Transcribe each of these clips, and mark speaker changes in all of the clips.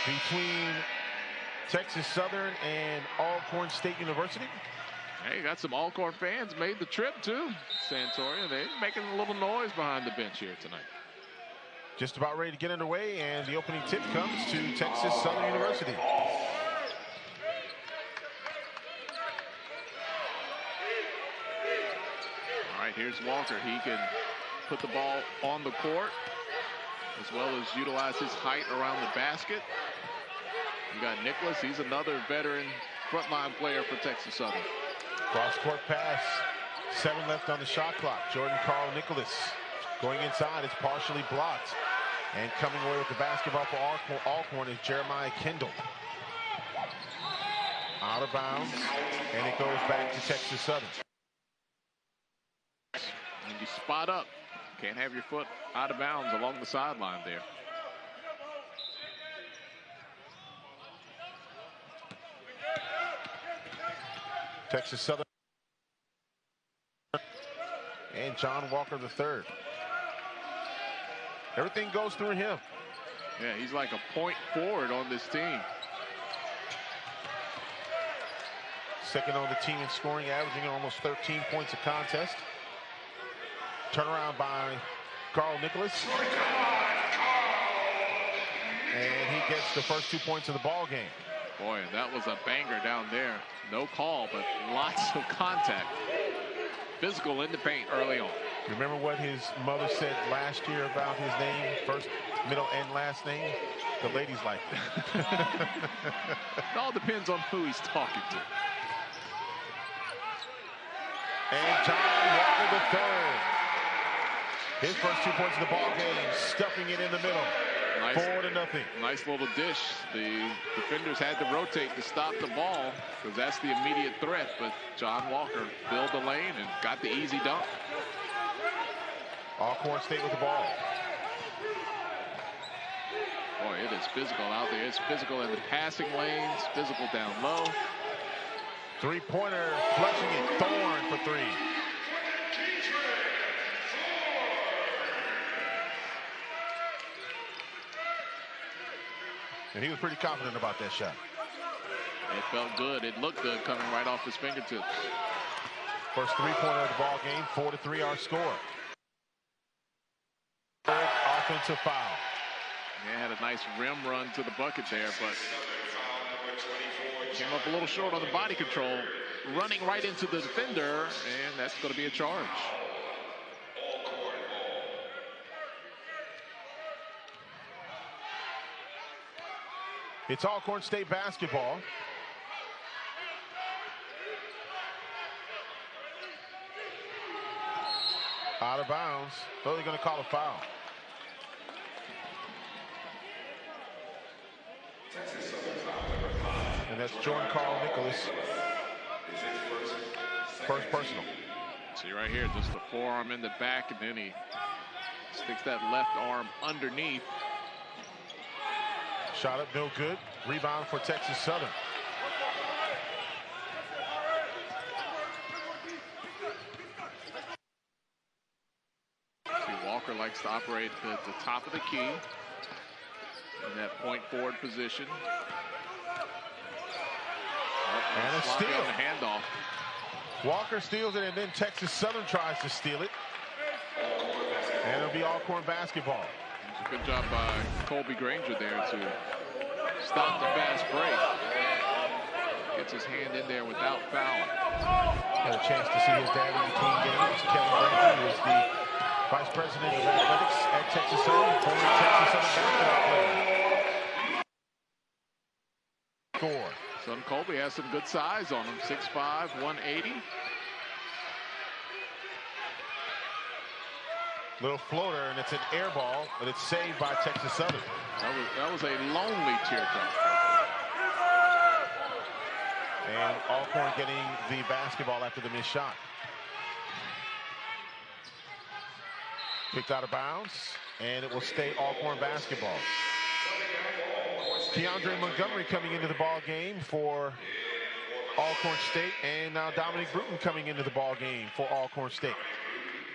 Speaker 1: between Texas Southern and Alcorn State University.
Speaker 2: Hey, got some Alcorn fans made the trip to Santoria. They're making a little noise behind the bench here tonight.
Speaker 1: Just about ready to get underway, and the opening tip comes to Texas Southern University.
Speaker 2: All right, here's Walker. He can put the ball on the court as well as utilize his height around the basket. You got Nicholas. He's another veteran frontline player for Texas Southern.
Speaker 1: Cross-court pass. 7 left on the shot clock. Jordan Carl Nicholas going inside. It's partially blocked. And coming away with the basketball for Alcorn is Jeremiah Kendall. Out of bounds. And it goes back to Texas Southern.
Speaker 2: And you spot up. Can't have your foot out of bounds along the sideline there.
Speaker 1: Texas Southern. And John Walker III. Everything goes through him.
Speaker 2: Yeah, he's like a point forward on this team.
Speaker 1: Second on the team in scoring, averaging almost 13 points a contest. Turnaround by Carl Nicholas. And he gets the first 2 points of the ball game.
Speaker 2: Boy, that was a banger down there. No call, but lots of contact. Physical in the paint early on.
Speaker 1: Remember what his mother said last year about his name? First, middle, and last name? The ladies like that.
Speaker 2: It all depends on who he's talking to.
Speaker 1: And John Walker III. His first 2 points of the ball game, stuffing it in the middle.
Speaker 2: Nice,
Speaker 1: 4-0.
Speaker 2: Nice little dish. The defenders had to rotate to stop the ball because that's the immediate threat. But John Walker filled the lane and got the easy dunk.
Speaker 1: Alcorn State with the ball.
Speaker 2: Boy, it is physical out there. It's physical in the passing lanes, physical down low.
Speaker 1: Three-pointer, flushing it. Thorne for 3. And he was pretty confident about that shot.
Speaker 2: It felt good. It looked good coming right off his fingertips.
Speaker 1: First three-pointer of the ball game, 4-3 our score. Third offensive foul.
Speaker 2: Yeah, had a nice rim run to the bucket there, but came up a little short on the body control. Running right into the defender, and that's going to be a charge.
Speaker 1: It's Alcorn State basketball. Out of bounds. So they're going to call a foul. And that's Jordan Carl Nicholas. First personal.
Speaker 2: See right here, just the forearm in the back, and then he sticks that left arm underneath.
Speaker 1: Shot up, no good. Rebound for Texas Southern.
Speaker 2: See, Walker likes to operate at the top of the key in that point forward position.
Speaker 1: And a steal.
Speaker 2: On the handoff.
Speaker 1: Walker steals it, and then Texas Southern tries to steal it. And it'll be Alcorn basketball.
Speaker 2: Good job by Colby Granger there to stop the fast break. Gets his hand in there without fouling.
Speaker 1: Had a chance to see his dad in between games. Kevin Granger, who is the Vice President of Athletics at Texas Southern, former Texas Southern basketball player. Score.
Speaker 2: Son Colby has some good size on him, 6'5", 180.
Speaker 1: Little floater, and it's an air ball, but it's saved by Texas Southern.
Speaker 2: That was a lonely teardrop.
Speaker 1: And Alcorn getting the basketball after the missed shot. Kicked out of bounds, and it will stay Alcorn basketball. Keandre Montgomery coming into the ball game for Alcorn State, and now Dominic Bruton coming into the ball game for Alcorn State.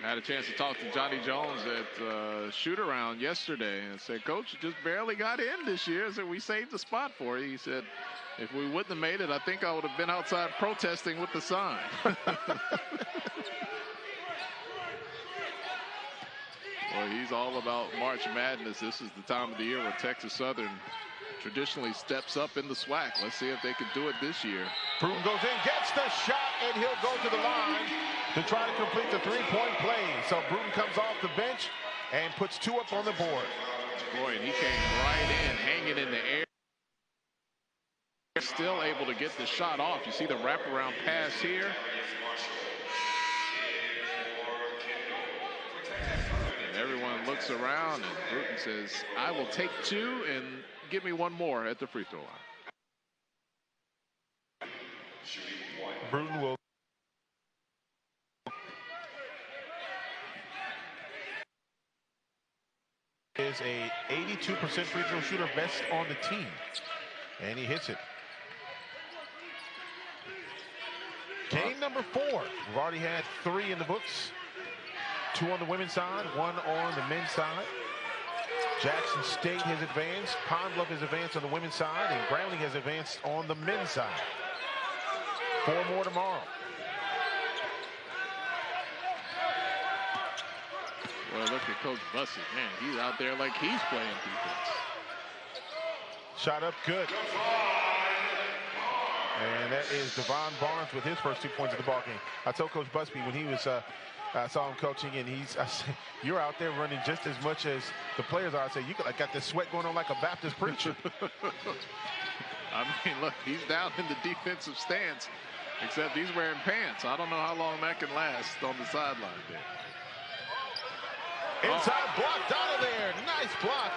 Speaker 2: I had a chance to talk to Johnny Jones at shoot-around yesterday and said, Coach, you just barely got in this year. I said, we saved the spot for you. He said, if we wouldn't have made it, I think I would have been outside protesting with the sign. Well, he's all about March Madness. This is the time of the year where Texas Southern traditionally steps up in the SWAC. Let's see if they can do it this year.
Speaker 1: Bruton goes in, gets the shot, and he'll go to the line to try to complete the three-point play. So Bruton comes off the bench and puts 2 up on the board.
Speaker 2: Boy, and he came right in, hanging in the air. Still able to get the shot off. You see the wraparound pass here. And everyone looks around, and Bruton says, I will take 2 and give me 1 more at the free throw line.
Speaker 1: Bruton will is a 82% free throw shooter, best on the team, and he hits it. Game number 4. We've already had 3 in the books. 2 on the women's side, 1 on the men's side. Jackson State has advanced, Pine Bluff has advanced on the women's side, and Grambling has advanced on the men's side. 4 more tomorrow.
Speaker 2: Well, look at Coach Bussey. Man, he's out there like he's playing defense.
Speaker 1: Shot up good. And that is Devon Barnes with his first 2 points of the ball game. I told Coach Busby when he was, I saw him coaching, and I said, you're out there running just as much as the players are. I said, you got this sweat going on like a Baptist preacher.
Speaker 2: I mean, look, he's down in the defensive stance, except he's wearing pants. I don't know how long that can last on the sideline there.
Speaker 1: Inside blocked out of there. Nice block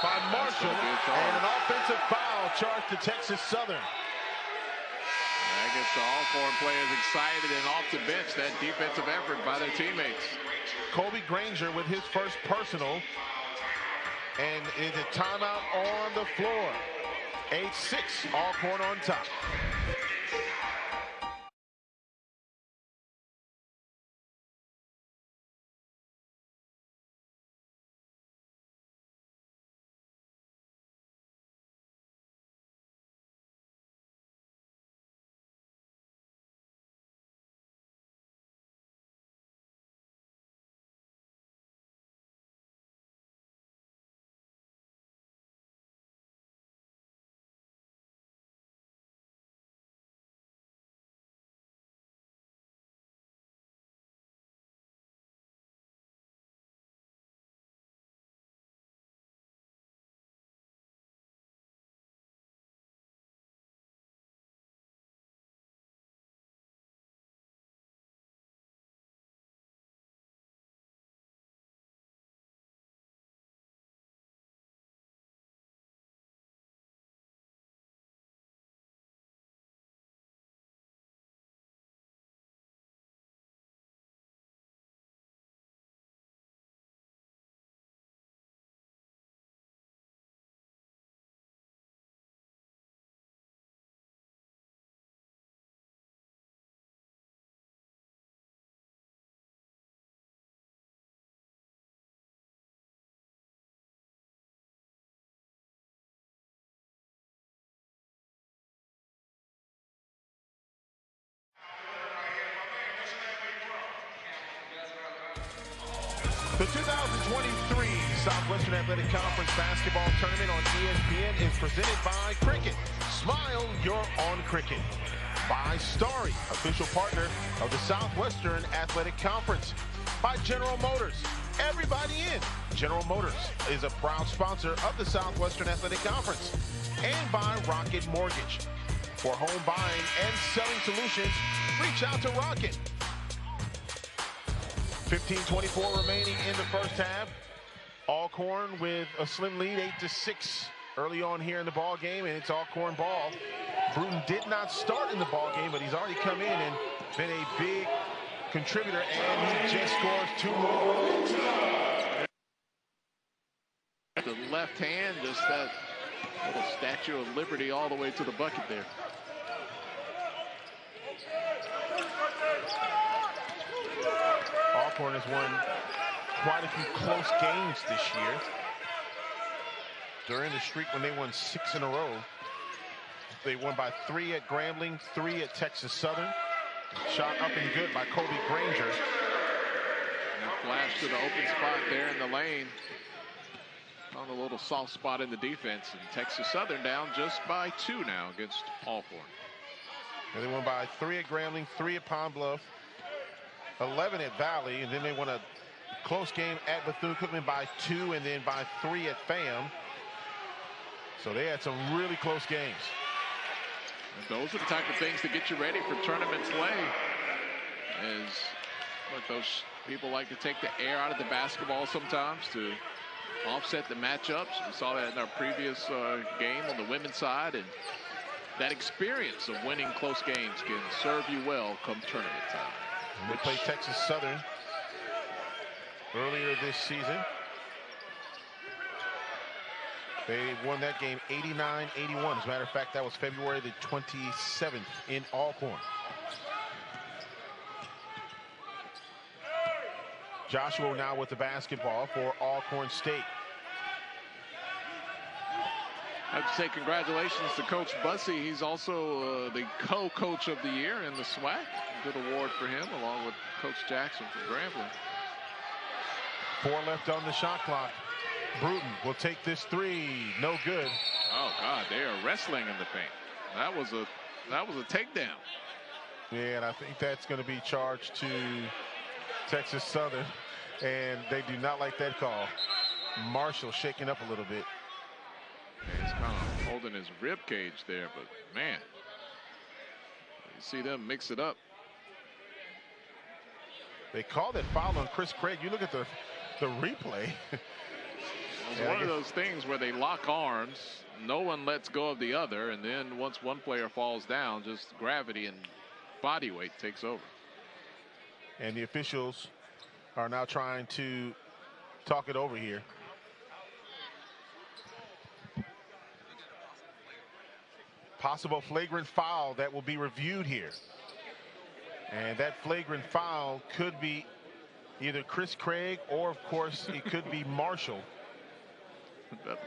Speaker 1: by Marshall. And an offensive foul charged to Texas Southern.
Speaker 2: That gets the Alcorn players excited and off the bench. That defensive effort by their teammates.
Speaker 1: Colby Granger with his first personal. And is a timeout on the floor. 8-6, Alcorn on top. The 2023 Southwestern Athletic Conference Basketball Tournament on ESPN is presented by Cricket. Smile, you're on Cricket. By Starry, official partner of the Southwestern Athletic Conference. By General Motors. Everybody in. General Motors is a proud sponsor of the Southwestern Athletic Conference. And by Rocket Mortgage. For home buying and selling solutions, reach out to Rocket. 15:24 remaining in the first half. Alcorn with a slim lead, 8-6 early on here in the ball game, and it's Alcorn ball. Bruton did not start in the ball game, but he's already come in and been a big contributor, and he just scores 2 more.
Speaker 2: The left hand, just that little Statue of Liberty all the way to the bucket there.
Speaker 1: Alcorn has won quite a few close games this year. During the streak when they won 6 in a row, they won by 3 at Grambling, 3 at Texas Southern. Shot up and good by Kobe Granger.
Speaker 2: And flash to the open spot there in the lane. Found a little soft spot in the defense. And Texas Southern down just by 2 now against Alcorn.
Speaker 1: And they won by 3 at Grambling, 3 at Pond Bluff, 11 at Valley, and then they won a close game at Bethune-Cookman by 2 and then by 3 at FAM. So they had some really close games.
Speaker 2: And those are the type of things to get you ready for tournament play. As look, those people like to take the air out of the basketball sometimes to offset the matchups. We saw that in our previous game on the women's side, and that experience of winning close games can serve you well come tournament time.
Speaker 1: They played Texas Southern earlier this season. They won that game 89-81. As a matter of fact, that was February the 27th in Alcorn. Joshua now with the basketball for Alcorn State.
Speaker 2: I have to say congratulations to Coach Bussey. He's also the co-coach of the year in the SWAC. Good award for him, along with Coach Jackson from Grambling.
Speaker 1: 4 left on the shot clock. Bruton will take this 3. No good.
Speaker 2: Oh God, they are wrestling in the paint. That was a takedown.
Speaker 1: Yeah, and I think that's going to be charged to Texas Southern, and they do not like that call. Marshall shaking up a little bit.
Speaker 2: He's kind of holding his rib cage there, but man, you see them mix it up.
Speaker 1: They called that foul on Chris Craig. You look at the replay.
Speaker 2: It's one of those things where they lock arms, no one lets go of the other, and then once one player falls down, just gravity and body weight takes over.
Speaker 1: And the officials are now trying to talk it over here. Possible flagrant foul that will be reviewed here. And that flagrant foul could be either Chris Craig or, of course, it could be Marshall.
Speaker 2: That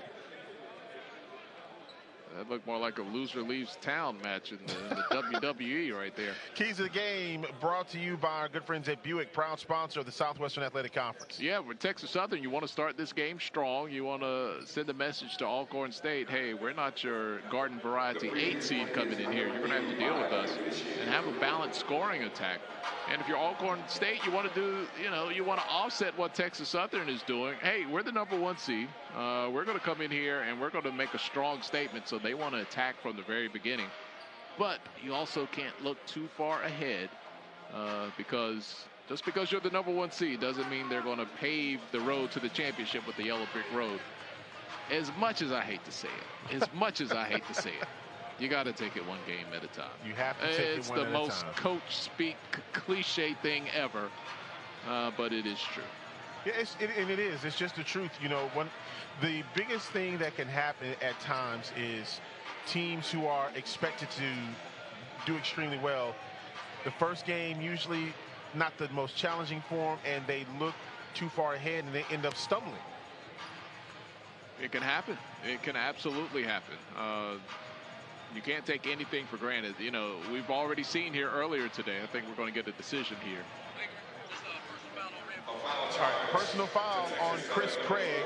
Speaker 2: looked more like a loser leaves town match in the WWE right there.
Speaker 1: Keys of the game brought to you by our good friends at Buick, proud sponsor of the Southwestern Athletic Conference.
Speaker 2: Yeah, with Texas Southern, you want to start this game strong. You want to send a message to Alcorn State, hey, we're not your garden variety 8 seed coming in here. You're going to have to deal with us and have a balanced scoring attack. And if you're Alcorn State, you want to do, you want to offset what Texas Southern is doing. Hey, we're the #1 seed. We're going to come in here and we're going to make a strong statement. So they want to attack from the very beginning. But you also can't look too far ahead because just because you're the #1 seed doesn't mean they're going to pave the road to the championship with the yellow brick road. As much as I hate to say it, you got to take it one game at a time.
Speaker 1: You have to take it one at a time.
Speaker 2: It's the most coach speak cliche thing ever, but it is true.
Speaker 1: Yeah, it is. It's just the truth. The biggest thing that can happen at times is teams who are expected to do extremely well. The first game usually not the most challenging for them, and they look too far ahead and they end up stumbling.
Speaker 2: It can happen. It can absolutely happen. You can't take anything for granted. We've already seen here earlier today. I think we're going to get a decision here.
Speaker 1: All right, personal foul on Chris Craig.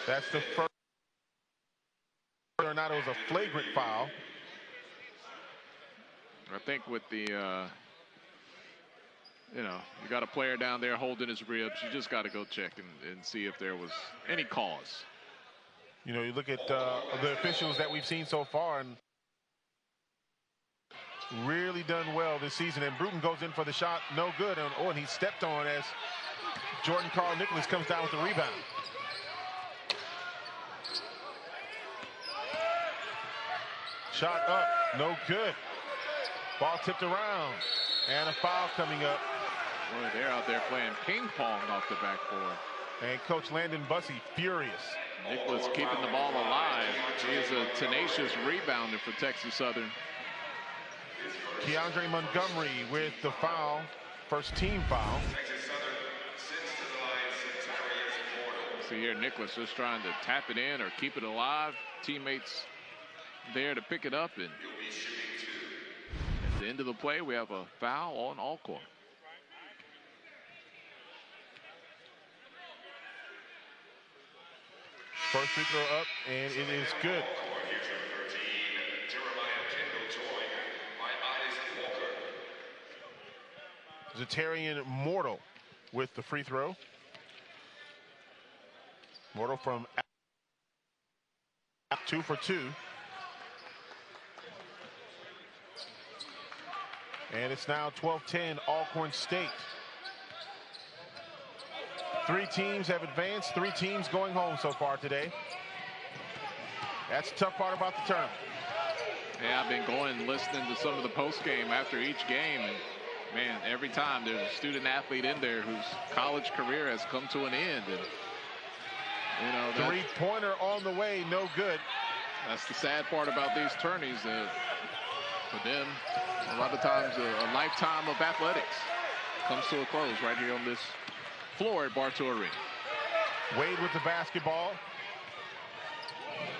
Speaker 1: That's the first. Whether or not it was a flagrant foul.
Speaker 2: I think with the, you got a player down there holding his ribs. You just got to go check and see if there was any cause.
Speaker 1: You look at the officials that we've seen so far and really done well this season. And Bruton goes in for the shot, no good. And he stepped on as Jordan Carl Nicholas comes down with the rebound. Shot up, no good. Ball tipped around, and a foul coming up.
Speaker 2: Boy, they're out there playing ping pong off the backboard.
Speaker 1: And Coach Landon Bussey furious.
Speaker 2: Nicholas keeping the ball alive. He is a tenacious rebounder for Texas Southern.
Speaker 1: Keandre Montgomery with the foul. first team foul.
Speaker 2: See here, Nicholas just trying to tap it in or keep it alive. Teammates there to pick it up, and at the end of the play, we have a foul on Alcorn.
Speaker 1: First free throw up, and it is good. Zatarian Mortal with the free throw. Mortal from 2 for 2. And it's now 12-10 Alcorn State. 3 teams have advanced, 3 teams going home so far today. That's the tough part about the tournament.
Speaker 2: Yeah, I've been going and listening to some of the post game after each game, and man, every time there's a student athlete in there whose college career has come to an end, and you know,
Speaker 1: three-pointer on the way, no good.
Speaker 2: That's the sad part about these tourneys. For them, a lot of times a lifetime of athletics comes to a close right here on this floor at Bartow Arena.
Speaker 1: Wade with the basketball.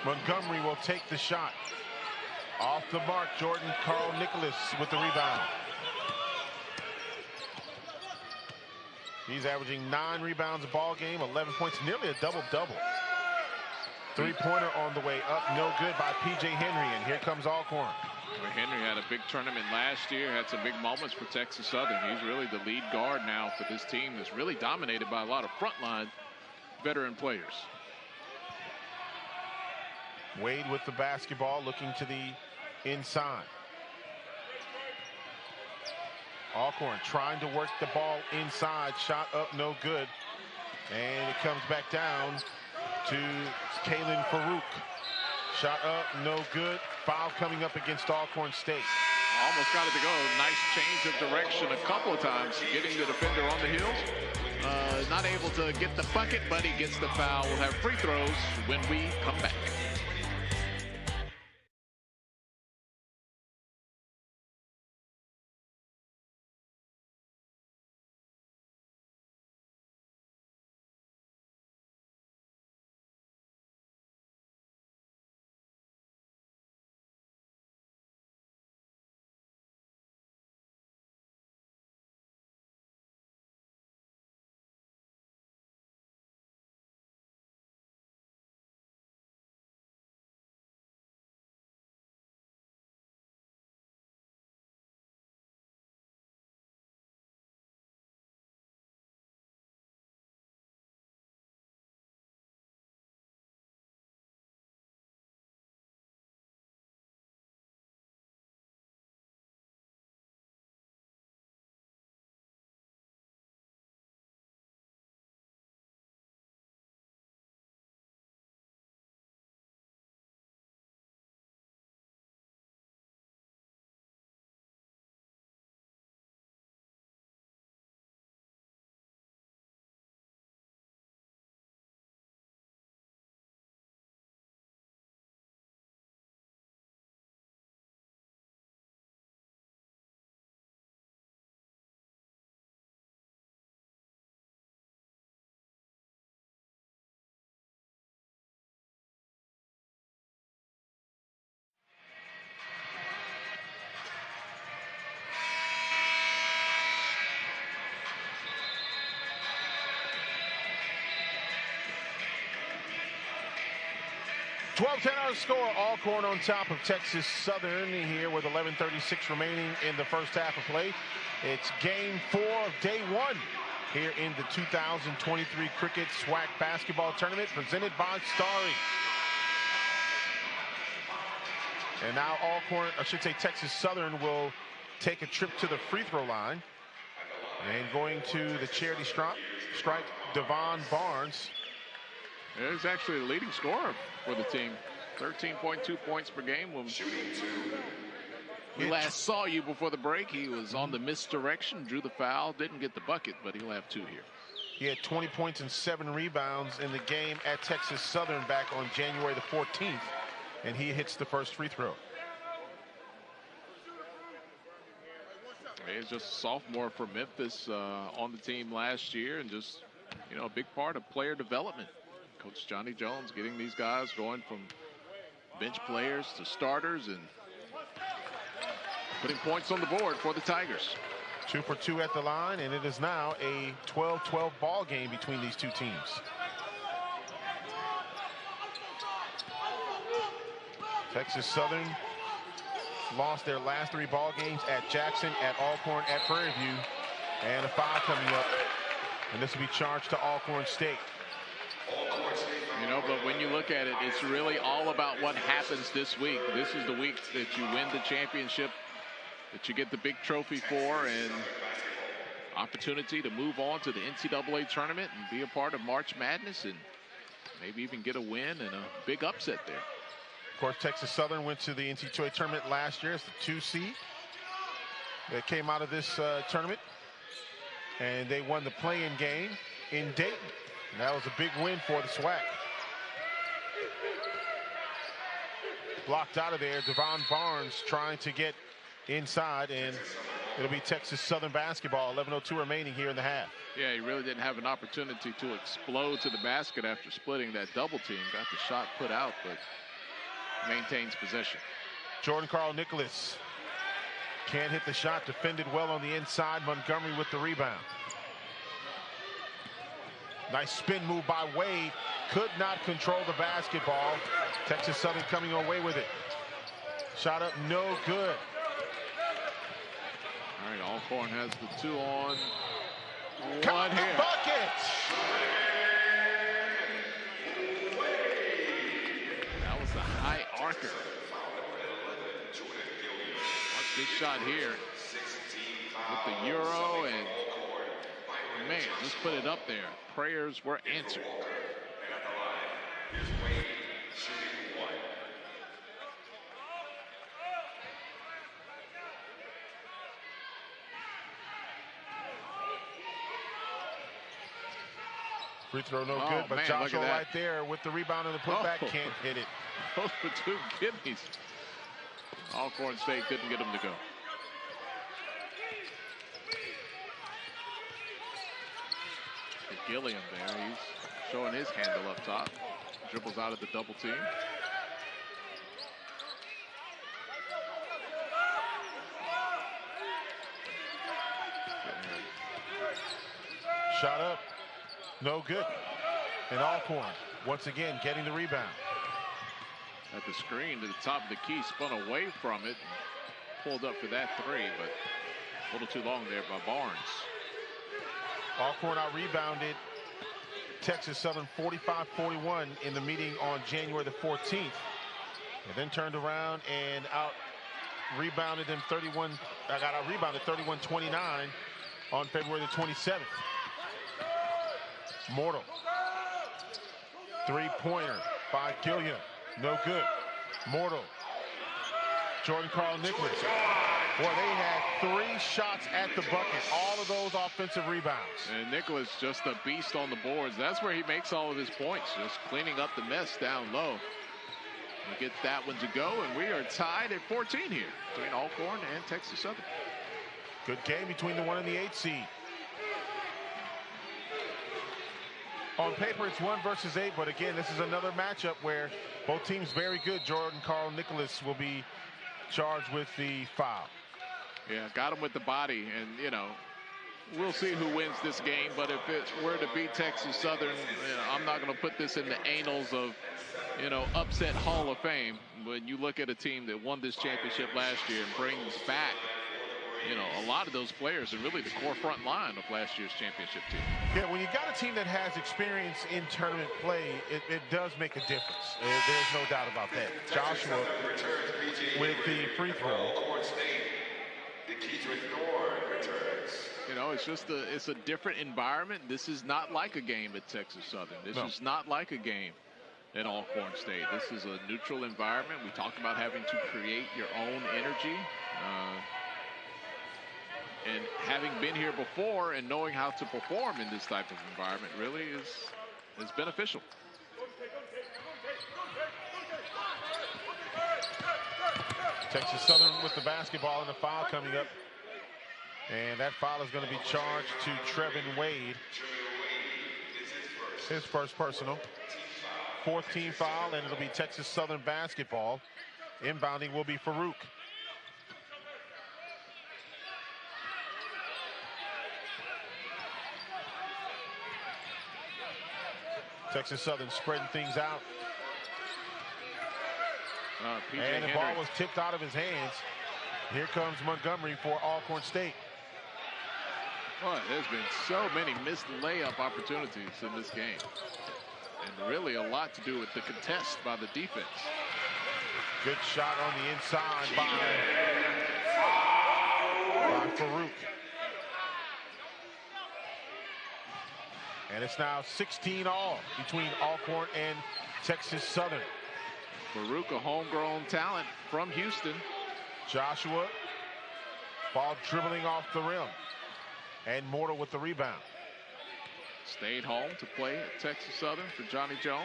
Speaker 1: Montgomery will take the shot. Off the mark, Jordan Carl Nicholas with the rebound. He's averaging 9 rebounds a ball game, 11 points, nearly a double-double. Three-pointer on the way up, no good by P.J. Henry, and here comes Alcorn.
Speaker 2: Well, Henry had a big tournament last year, had some big moments for Texas Southern. He's really the lead guard now for this team that's really dominated by a lot of frontline veteran players.
Speaker 1: Wade with the basketball, looking to the inside. Alcorn trying to work the ball inside, shot up, no good. And it comes back down to Kalen Farouk. Shot up, no good. Foul coming up against Alcorn State.
Speaker 2: Almost got it to go. Nice change of direction a couple of times, getting the defender on the heels. Not able to get the bucket, but he gets the foul. We'll have free throws when we come back.
Speaker 1: $12-10 score. Alcorn on top of Texas Southern here with 11:36 remaining in the first half of play. It's game 4 of day 1 here in the 2023 Cricket SWAC basketball tournament presented by Starry. And now Alcorn, I should say Texas Southern, will take a trip to the free throw line. And going to the charity strike, Devon Barnes.
Speaker 2: There's actually the leading scorer for the team. 13.2 points per game. When we last saw you before the break, he was on the misdirection, drew the foul, didn't get the bucket, but he'll have 2 here.
Speaker 1: He had 20 points and 7 rebounds in the game at Texas Southern back on January the 14th, and he hits the first free throw.
Speaker 2: He's just a sophomore from Memphis on the team last year, and just, you know, a big part of player development. Coach Johnny Jones getting these guys going from bench players to starters and putting points on the board for the Tigers.
Speaker 1: 2 for 2 at the line, and it is now a 12-12 ball game between these two teams. Texas Southern lost their last 3 ball games at Jackson, at Alcorn, at Prairie View, and a foul coming up, and this will be charged to Alcorn State.
Speaker 2: You know, but when you look at it, it's really all about what happens this week. This is the week that you win the championship, that you get the big trophy for, and opportunity to move on to the NCAA tournament and be a part of March Madness and maybe even get a win and a big upset there.
Speaker 1: Of course, Texas Southern went to the NCAA tournament last year. It's the 2 seed that came out of this tournament, and they won the play-in game in Dayton. And that was a big win for the SWAC. Blocked out of there, Devon Barnes trying to get inside, and it'll be Texas Southern basketball. 11:02 remaining here in the half.
Speaker 2: Yeah, he really didn't have an opportunity to explode to the basket after splitting that double team. Got the shot put out, but maintains possession.
Speaker 1: Jordan Carl Nicholas can't hit the shot, defended well on the inside. Montgomery with the rebound. Nice spin move by Wade. Could not control the basketball. Texas Southern coming away with it. Shot up, no good.
Speaker 2: All right, Alcorn has the 2 on 1
Speaker 1: Count the
Speaker 2: here.
Speaker 1: bucket.
Speaker 2: That was the high archer. Watch this shot here with the Euro, and man, just put it up there. Prayers were answered.
Speaker 1: Free throw no good, but
Speaker 2: man,
Speaker 1: Joshua right there with the rebound and the putback can't hit it.
Speaker 2: Those were 2 gimmies. Alcorn State couldn't get him to go. Gilliam there, he's showing his handle up top. Dribbles out of the double team.
Speaker 1: Shot up, no good. And Alcorn, once again, getting the rebound.
Speaker 2: At the screen to the top of the key, spun away from it. Pulled up for that 3, but a little too long there by Barnes.
Speaker 1: Alcorn out rebounded Texas Southern 45-41 in the meeting on January the 14th. And then turned around and out rebounded them 31-29 on February the 27th. Mortal. 3-pointer by Gilliam. No good. Mortal. Jordan Carl Nicholas. Boy, they had 3 shots at the bucket. All of those offensive rebounds.
Speaker 2: And Nicholas just a beast on the boards. That's where he makes all of his points. Just cleaning up the mess down low. We get that one to go, and we are tied at 14 here between Alcorn and Texas Southern.
Speaker 1: Good game between the 1 and the 8 seed. On paper, it's 1 versus 8, but again, this is another matchup where both teams very good. Jordan Carl Nicholas will be charged with the foul.
Speaker 2: Yeah, got him with the body, and, you know, we'll see who wins this game, but if it were to be Texas Southern, you know, I'm not going to put this in the annals of, you know, upset Hall of Fame. When you look at a team that won this championship last year and brings back, you know, a lot of those players are really the core front line of last year's championship team.
Speaker 1: Yeah, when you got a team that has experience in tournament play, it does make a difference. There's no doubt about that. Joshua with the free throw.
Speaker 2: You know, it's just it's a different environment. This is not like a game at Texas Southern. This is not like a game at Alcorn State. This is a neutral environment. We talked about having to create your own energy. And having been here before and knowing how to perform in this type of environment really is beneficial.
Speaker 1: Texas Southern with the basketball and the foul coming up. And that foul is going to be charged to Trevin Wade. His first personal. 4th team foul, and it'll be Texas Southern basketball. Inbounding will be Farouk. Texas Southern spreading things out. And the ball was tipped out of his hands. Here comes Montgomery for Alcorn State.
Speaker 2: Well, there's been so many missed layup opportunities in this game. And really a lot to do with the contest by the defense.
Speaker 1: Good shot on the inside by Farouk. And it's now 16-all between Alcorn and Texas Southern.
Speaker 2: Farouk, a homegrown talent from Houston.
Speaker 1: Joshua, ball dribbling off the rim. And Mortal with the rebound.
Speaker 2: Stayed home to play at Texas Southern for Johnny Jones.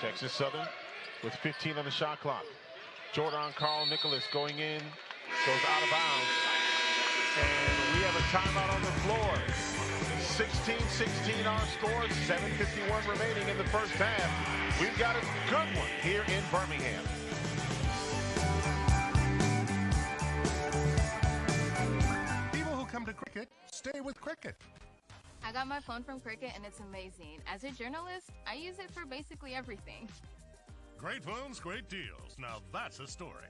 Speaker 1: Texas Southern with 15 on the shot clock. Jordan Carl Nicholas going in, goes out of bounds. And we have a timeout on the floor. 16-16 our score, 7:51 remaining in the first half. We've got a good one here in Birmingham.
Speaker 3: People who come to cricket stay with cricket.
Speaker 4: I got my phone from Cricket and it's amazing. As a journalist, I use it for basically everything.
Speaker 3: Great phones, great deals. Now that's a story.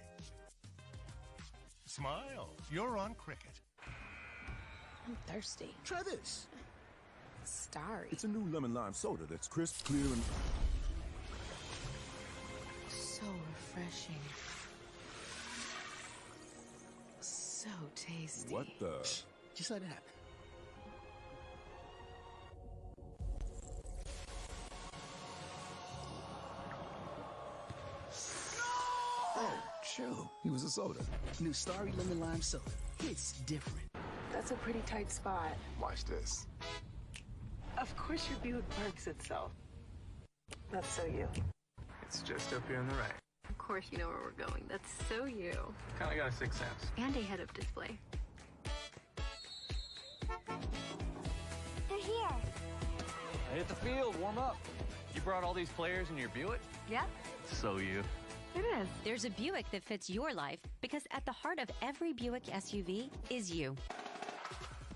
Speaker 3: Smile. You're on Cricket.
Speaker 5: I'm thirsty.
Speaker 6: Try this.
Speaker 5: Starry.
Speaker 6: It's a new lemon lime soda that's crisp, clear, and
Speaker 5: So refreshing. So tasty.
Speaker 6: what the?
Speaker 7: Just let it happen.
Speaker 6: Oh, chill. He was a soda.
Speaker 7: New Starry Lemon Lime Soda. It's different.
Speaker 8: That's a pretty tight spot.
Speaker 6: Watch this.
Speaker 8: Of course your Buick parks itself. That's so you.
Speaker 9: It's just up here on the right.
Speaker 10: Of course you know where we're going. That's so you.
Speaker 9: Kinda got a sixth sense.
Speaker 10: And a head-up display.
Speaker 11: They're here.
Speaker 12: I hit the field, warm up. You brought all these players in your Buick?
Speaker 10: Yep.
Speaker 12: So you.
Speaker 10: It is.
Speaker 13: There's a Buick that fits your life because at the heart of every Buick SUV is you.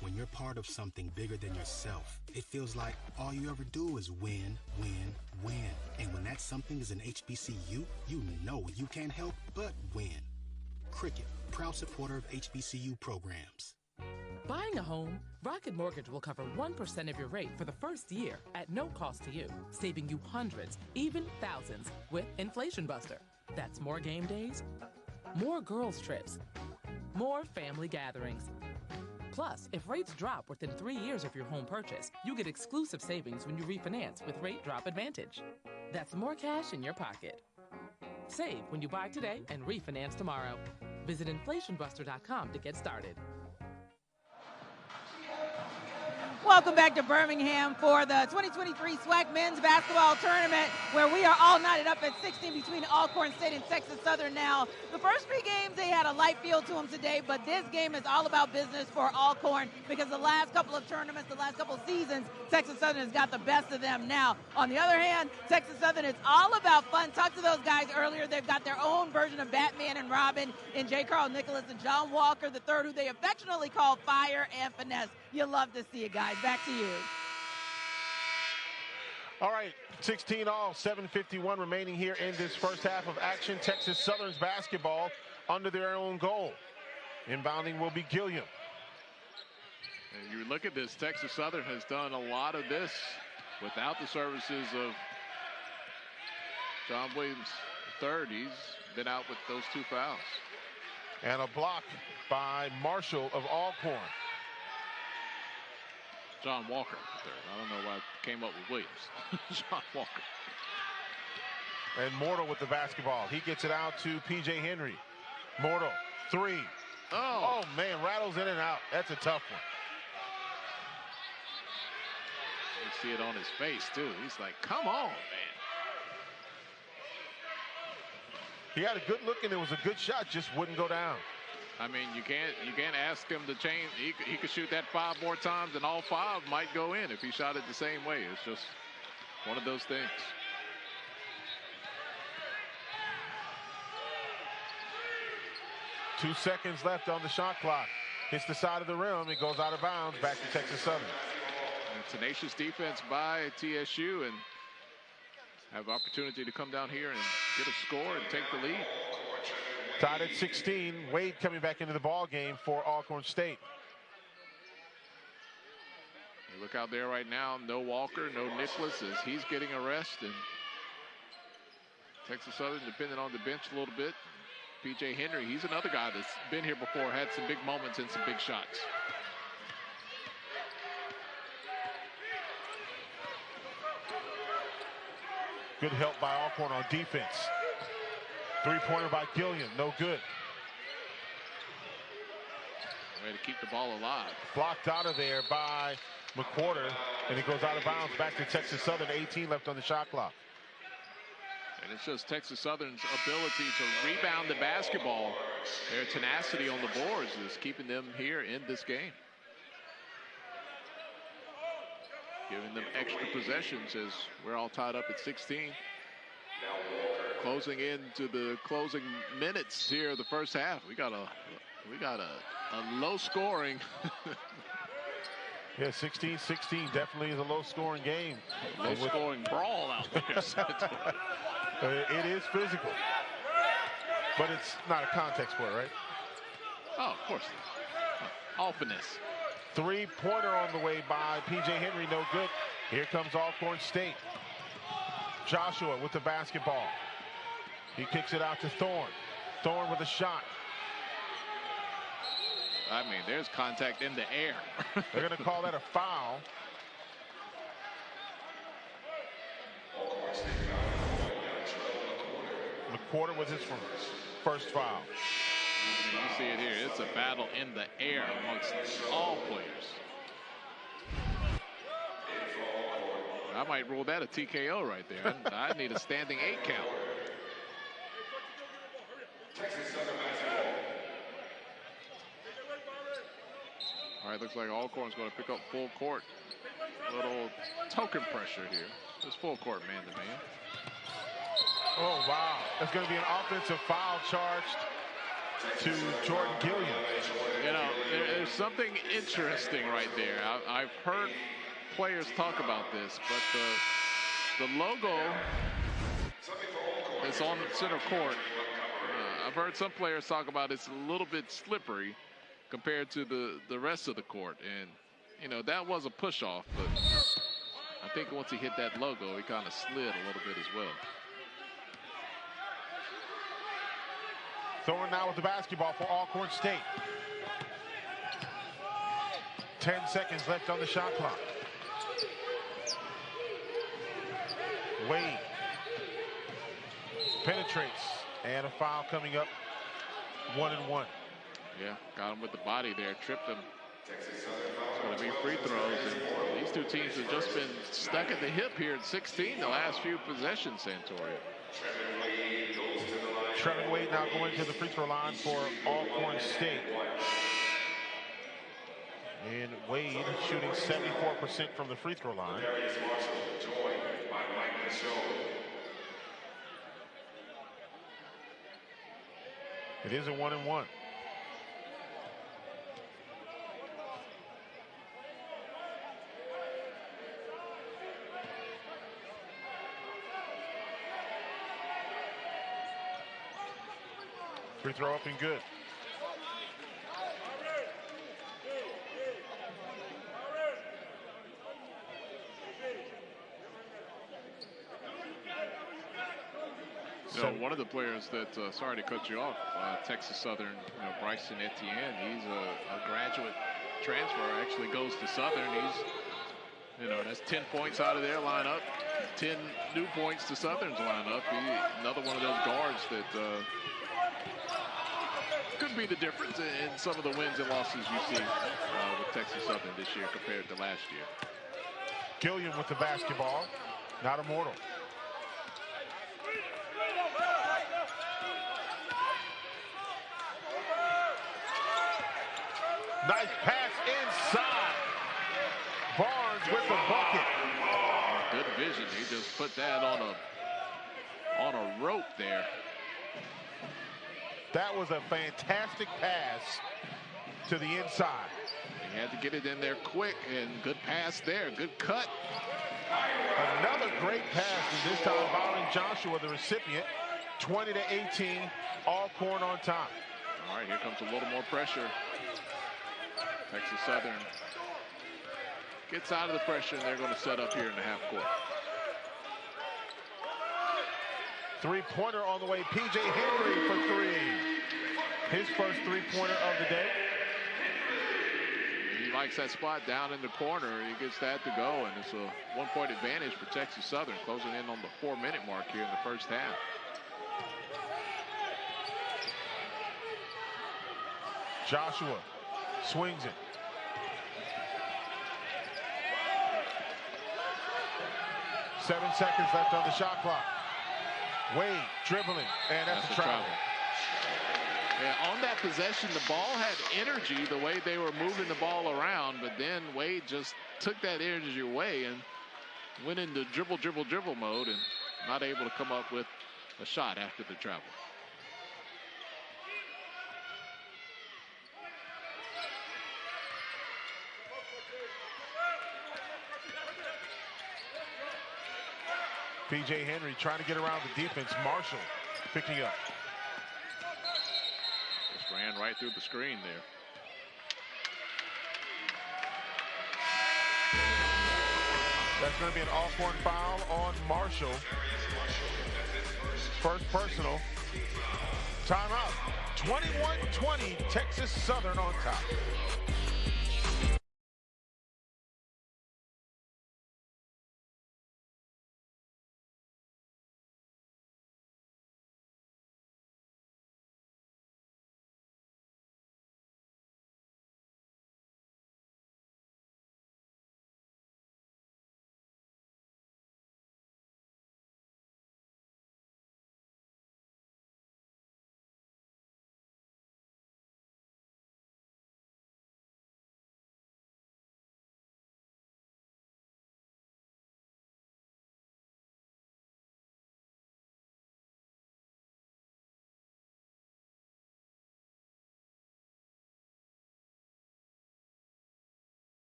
Speaker 14: When you're part of something bigger than yourself, it feels like all you ever do is win, win, win. And when that something is an HBCU, you know you can't help but win. Cricket, proud supporter of HBCU programs.
Speaker 15: Buying a home, Rocket Mortgage will cover 1% of your rate for the first year at no cost to you, saving you hundreds, even thousands, with Inflation Buster. That's more game days, more girls' trips, more family gatherings. Plus, if rates drop within 3 years of your home purchase, you get exclusive savings when you refinance with Rate Drop Advantage. That's more cash in your pocket. Save when you buy today and refinance tomorrow. Visit inflationbuster.com to get started.
Speaker 16: Welcome back to Birmingham for the 2023 SWAC Men's Basketball Tournament, where we are all knotted up at 16 between Alcorn State and Texas Southern now. The first 3 games, they had a light feel to them today, but this game is all about business for Alcorn because the last couple of tournaments, the last couple of seasons, Texas Southern has got the best of them now. On the other hand, Texas Southern is all about fun. Talked to those guys earlier. They've got their own version of Batman and Robin in J. Carl Nicholas and John Walker III, who they affectionately call Fire and Finesse. You love to see it, guys. Back to you.
Speaker 1: All right, 16-all, 7:51 remaining here in this first half of action. Texas Southern's basketball under their own goal. Inbounding will be Gilliam.
Speaker 2: And you look at this, Texas Southern has done a lot of this without the services of John Williams III. He's been out with those 2 fouls.
Speaker 1: And a block by Marshall of Alcorn.
Speaker 2: John Walker III. I don't know why I came up with Williams. John Walker.
Speaker 1: And Mortal with the basketball. He gets it out to P.J. Henry. Mortal, 3. Oh, man, rattles in and out. That's a tough one.
Speaker 2: You see it on his face, too. He's like, come on, man.
Speaker 1: He had a good look and it was a good shot, just wouldn't go down.
Speaker 2: I mean, you can't ask him to change. He could shoot that 5 more times and all 5 might go in if he shot it the same way. It's just one of those things.
Speaker 1: Two seconds left on the shot clock. Hits the side of the rim. It goes out of bounds. Back to Texas Southern.
Speaker 2: And tenacious defense by TSU, and have opportunity to come down here and get a score and take the lead.
Speaker 1: Tied at 16. Wade coming back into the ball game for Alcorn State.
Speaker 2: You look out there right now. No Walker, no Nicholas, as he's getting a rest. And Texas Southern depending on the bench a little bit. P.J. Henry, he's another guy that's been here before, had some big moments and some big shots.
Speaker 1: Good help by Alcorn on defense. Three-pointer by Gilliam, no good.
Speaker 2: Way to keep the ball alive.
Speaker 1: Blocked out of there by McWhorter, and it goes out of bounds back to Texas Southern. 18 left on the shot clock.
Speaker 2: And it's just Texas Southern's ability to rebound the basketball. Their tenacity on the boards is keeping them here in this game. Giving them extra possessions as we're all tied up at 16. Closing into the closing minutes here of the first half. We got a low scoring.
Speaker 1: Yeah, 16-16 definitely is a low scoring game.
Speaker 2: Low scoring brawl out there.
Speaker 1: It is physical, but it's not a contact sport, right?
Speaker 2: Oh, of course not. All finesse.
Speaker 1: Three-pointer on the way by P.J. Henry, no good. Here comes Alcorn State. Joshua with the basketball. He kicks it out to Thorne. Thorne with a shot.
Speaker 2: I mean, there's contact in the air.
Speaker 1: They're going to call that a foul. McWhorter with his first foul.
Speaker 2: You see it here. It's a battle in the air amongst all players. I might rule that a TKO right there. I need a standing 8 count. All right, looks like Alcorn's going to pick up full court. A little token pressure here. It's full court man-to-man.
Speaker 1: Oh, wow. That's going to be an offensive foul charged to Jordan Gilliam.
Speaker 2: You know, there's something interesting right there. I've heard players talk about this, but the logo that's on the center court, I've heard some players talk about it's a little bit slippery compared to the rest of the court. And, you know, that was a push-off, but I think once he hit that logo, he kind of slid a little bit as well.
Speaker 1: Thorne now with the basketball for Alcorn State. 10 seconds left on the shot clock. Wade penetrates, and a foul coming up. 1-1.
Speaker 2: Yeah, got him with the body there, tripped him. It's going to be free throws, and these two teams have just been stuck at the hip here at 16 the last few possessions, Santoria.
Speaker 1: Trevin Wade now going to the free throw line for Alcorn State. And Wade shooting 74% from the free throw line. It is a 1-1. Free throw up and good.
Speaker 2: You know, one of the players that, sorry to cut you off, Texas Southern, you know, Bryson Etienne, he's a graduate transfer, actually goes to Southern. He's, you know, that's 10 points out of their lineup, 10 new points to Southern's lineup. Another one of those guards that could be the difference in some of the wins and losses you see with Texas Southern this year compared to last year.
Speaker 1: Gilliam with the basketball, not immortal. Nice pass inside. Barnes with the bucket.
Speaker 2: Good vision. He just put that on a rope there.
Speaker 1: That was a fantastic pass to the inside.
Speaker 2: He had to get it in there quick, and good pass there. Good cut.
Speaker 1: Another great pass, and this time Byron Joshua, the recipient. 20-18, Alcorn on top.
Speaker 2: All right, here comes a little more pressure. Texas Southern gets out of the pressure, and they're going to set up here in the half court.
Speaker 1: Three-pointer on the way. P.J. Henry for three. His first three-pointer of the day.
Speaker 2: He likes that spot down in the corner. He gets that to go, and it's a one-point advantage for Texas Southern, closing in on the 4-minute mark here in the first half.
Speaker 1: Joshua swings it. Seven seconds left on the shot clock. Wade dribbling, and that's a travel.
Speaker 2: Yeah, on that possession, the ball had energy the way they were moving the ball around, but then Wade just took that energy away and went into dribble mode and not able to come up with a shot after the travel.
Speaker 1: P.J. Henry trying to get around the defense. Marshall picking up.
Speaker 2: Just ran right through the screen there.
Speaker 1: That's going to be an Alcorn foul on Marshall. First personal. Timeout. 21-20, Texas Southern on top.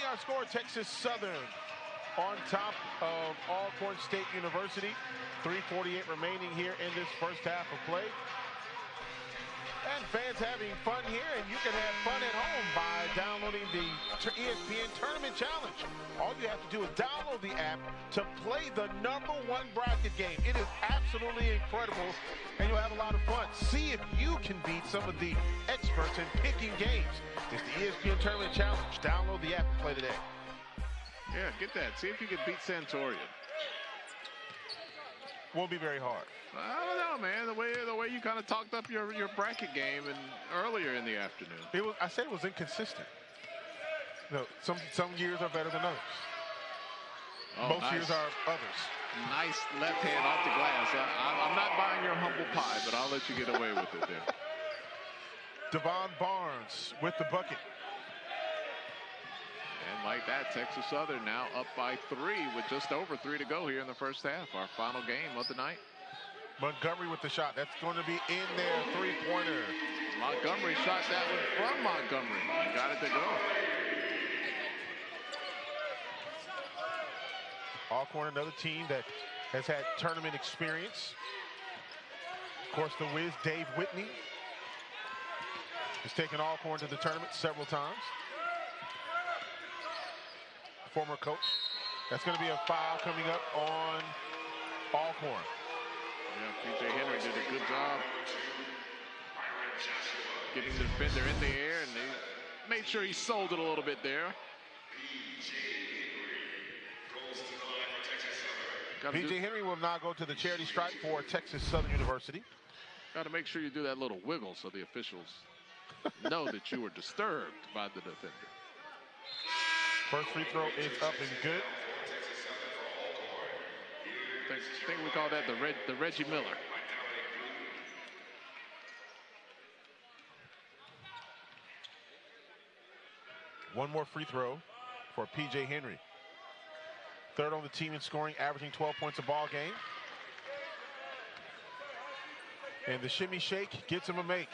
Speaker 1: Our score, Texas Southern on top of Alcorn State University. 3:48 remaining here in this first half of play. And fans having fun here, and you can have fun at home by downloading the ESPN Tournament Challenge. All you have to do is download the app to play the #1 bracket game. It is absolutely incredible, and you'll have a lot of fun. See if you can beat some of the experts in picking games. It's the ESPN Tournament Challenge. Download the app and play today.
Speaker 2: Yeah, get that. See if you can beat Santorian.
Speaker 1: Won't be very hard.
Speaker 2: I don't know, man. The way you kind of talked up your bracket game and earlier in the afternoon.
Speaker 1: I said it was inconsistent. No, some years are better than others.
Speaker 2: Oh,
Speaker 1: Most years are others.
Speaker 2: Nice left hand off the glass. I'm not buying your humble pie, but I'll let you get away with it there.
Speaker 1: Devon Barnes with the bucket.
Speaker 2: And like that, Texas Southern now up by 3 with just over 3 to go here in the first half. Our final game of the night.
Speaker 1: Montgomery with the shot. That's going to be in there. Three-pointer.
Speaker 2: Montgomery shot that one from Montgomery. He got it to go.
Speaker 1: Alcorn, another team that has had tournament experience. Of course, the Wiz, Dave Whitney, has taken Alcorn to the tournament several times. Former coach. That's going to be a foul coming up on Alcorn.
Speaker 2: Yeah, P.J. Henry did a good job getting the defender in the air, and they made sure he sold it a little bit there.
Speaker 1: P.J. Henry will now go to the charity stripe for Texas Southern University.
Speaker 2: Got to make sure you do that little wiggle so the officials know that you were disturbed by the defender.
Speaker 1: First free throw is up and good.
Speaker 2: I think we call that the Reggie Miller.
Speaker 1: One more free throw for P.J. Henry. Third on the team in scoring, averaging 12 points a ball game. And the shimmy shake gets him a make.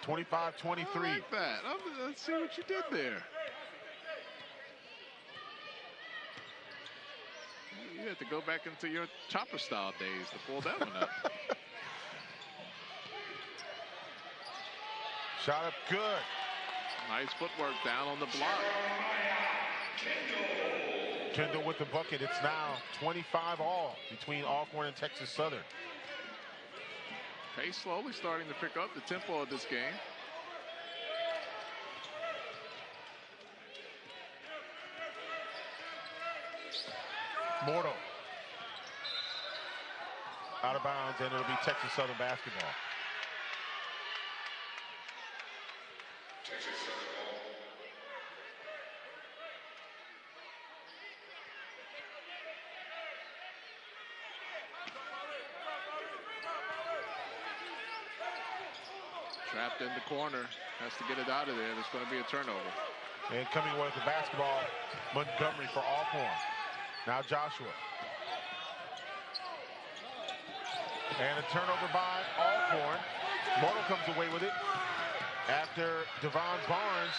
Speaker 1: 25-23.
Speaker 2: I like that. Let's see what you did there. You had to go back into your chopper style days to pull that one up.
Speaker 1: Shot up good.
Speaker 2: Nice footwork down on the block.
Speaker 1: Kendall with the bucket. It's now 25 all between Alcorn and Texas Southern.
Speaker 2: Pace slowly starting to pick up the tempo of this game.
Speaker 1: Mortal. Out of bounds, and it'll be Texas Southern basketball.
Speaker 2: Trapped in the corner, has to get it out of there. There's going to be a turnover.
Speaker 1: And coming away with the basketball, Montgomery for Alcorn. Now Joshua. And a turnover by Alcorn. Mortal comes away with it after Devon Barnes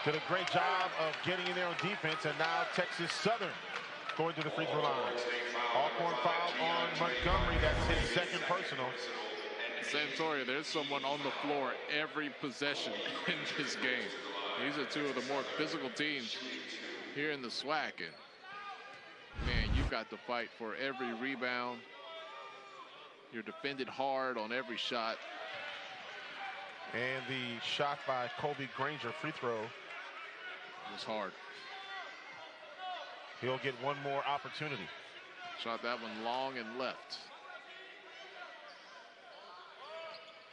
Speaker 1: did a great job of getting in there on defense, and now Texas Southern going to the free throw line. Alcorn fouled on Montgomery. That's his second personal.
Speaker 2: Santoria, there's someone on the floor every possession in this game. These are two of the more physical teams here in the SWAC. And man, you've got to fight for every rebound. You're defended hard on every shot.
Speaker 1: And the shot by Colby Granger, free throw,
Speaker 2: was hard.
Speaker 1: He'll get one more opportunity.
Speaker 2: Shot that one long and left.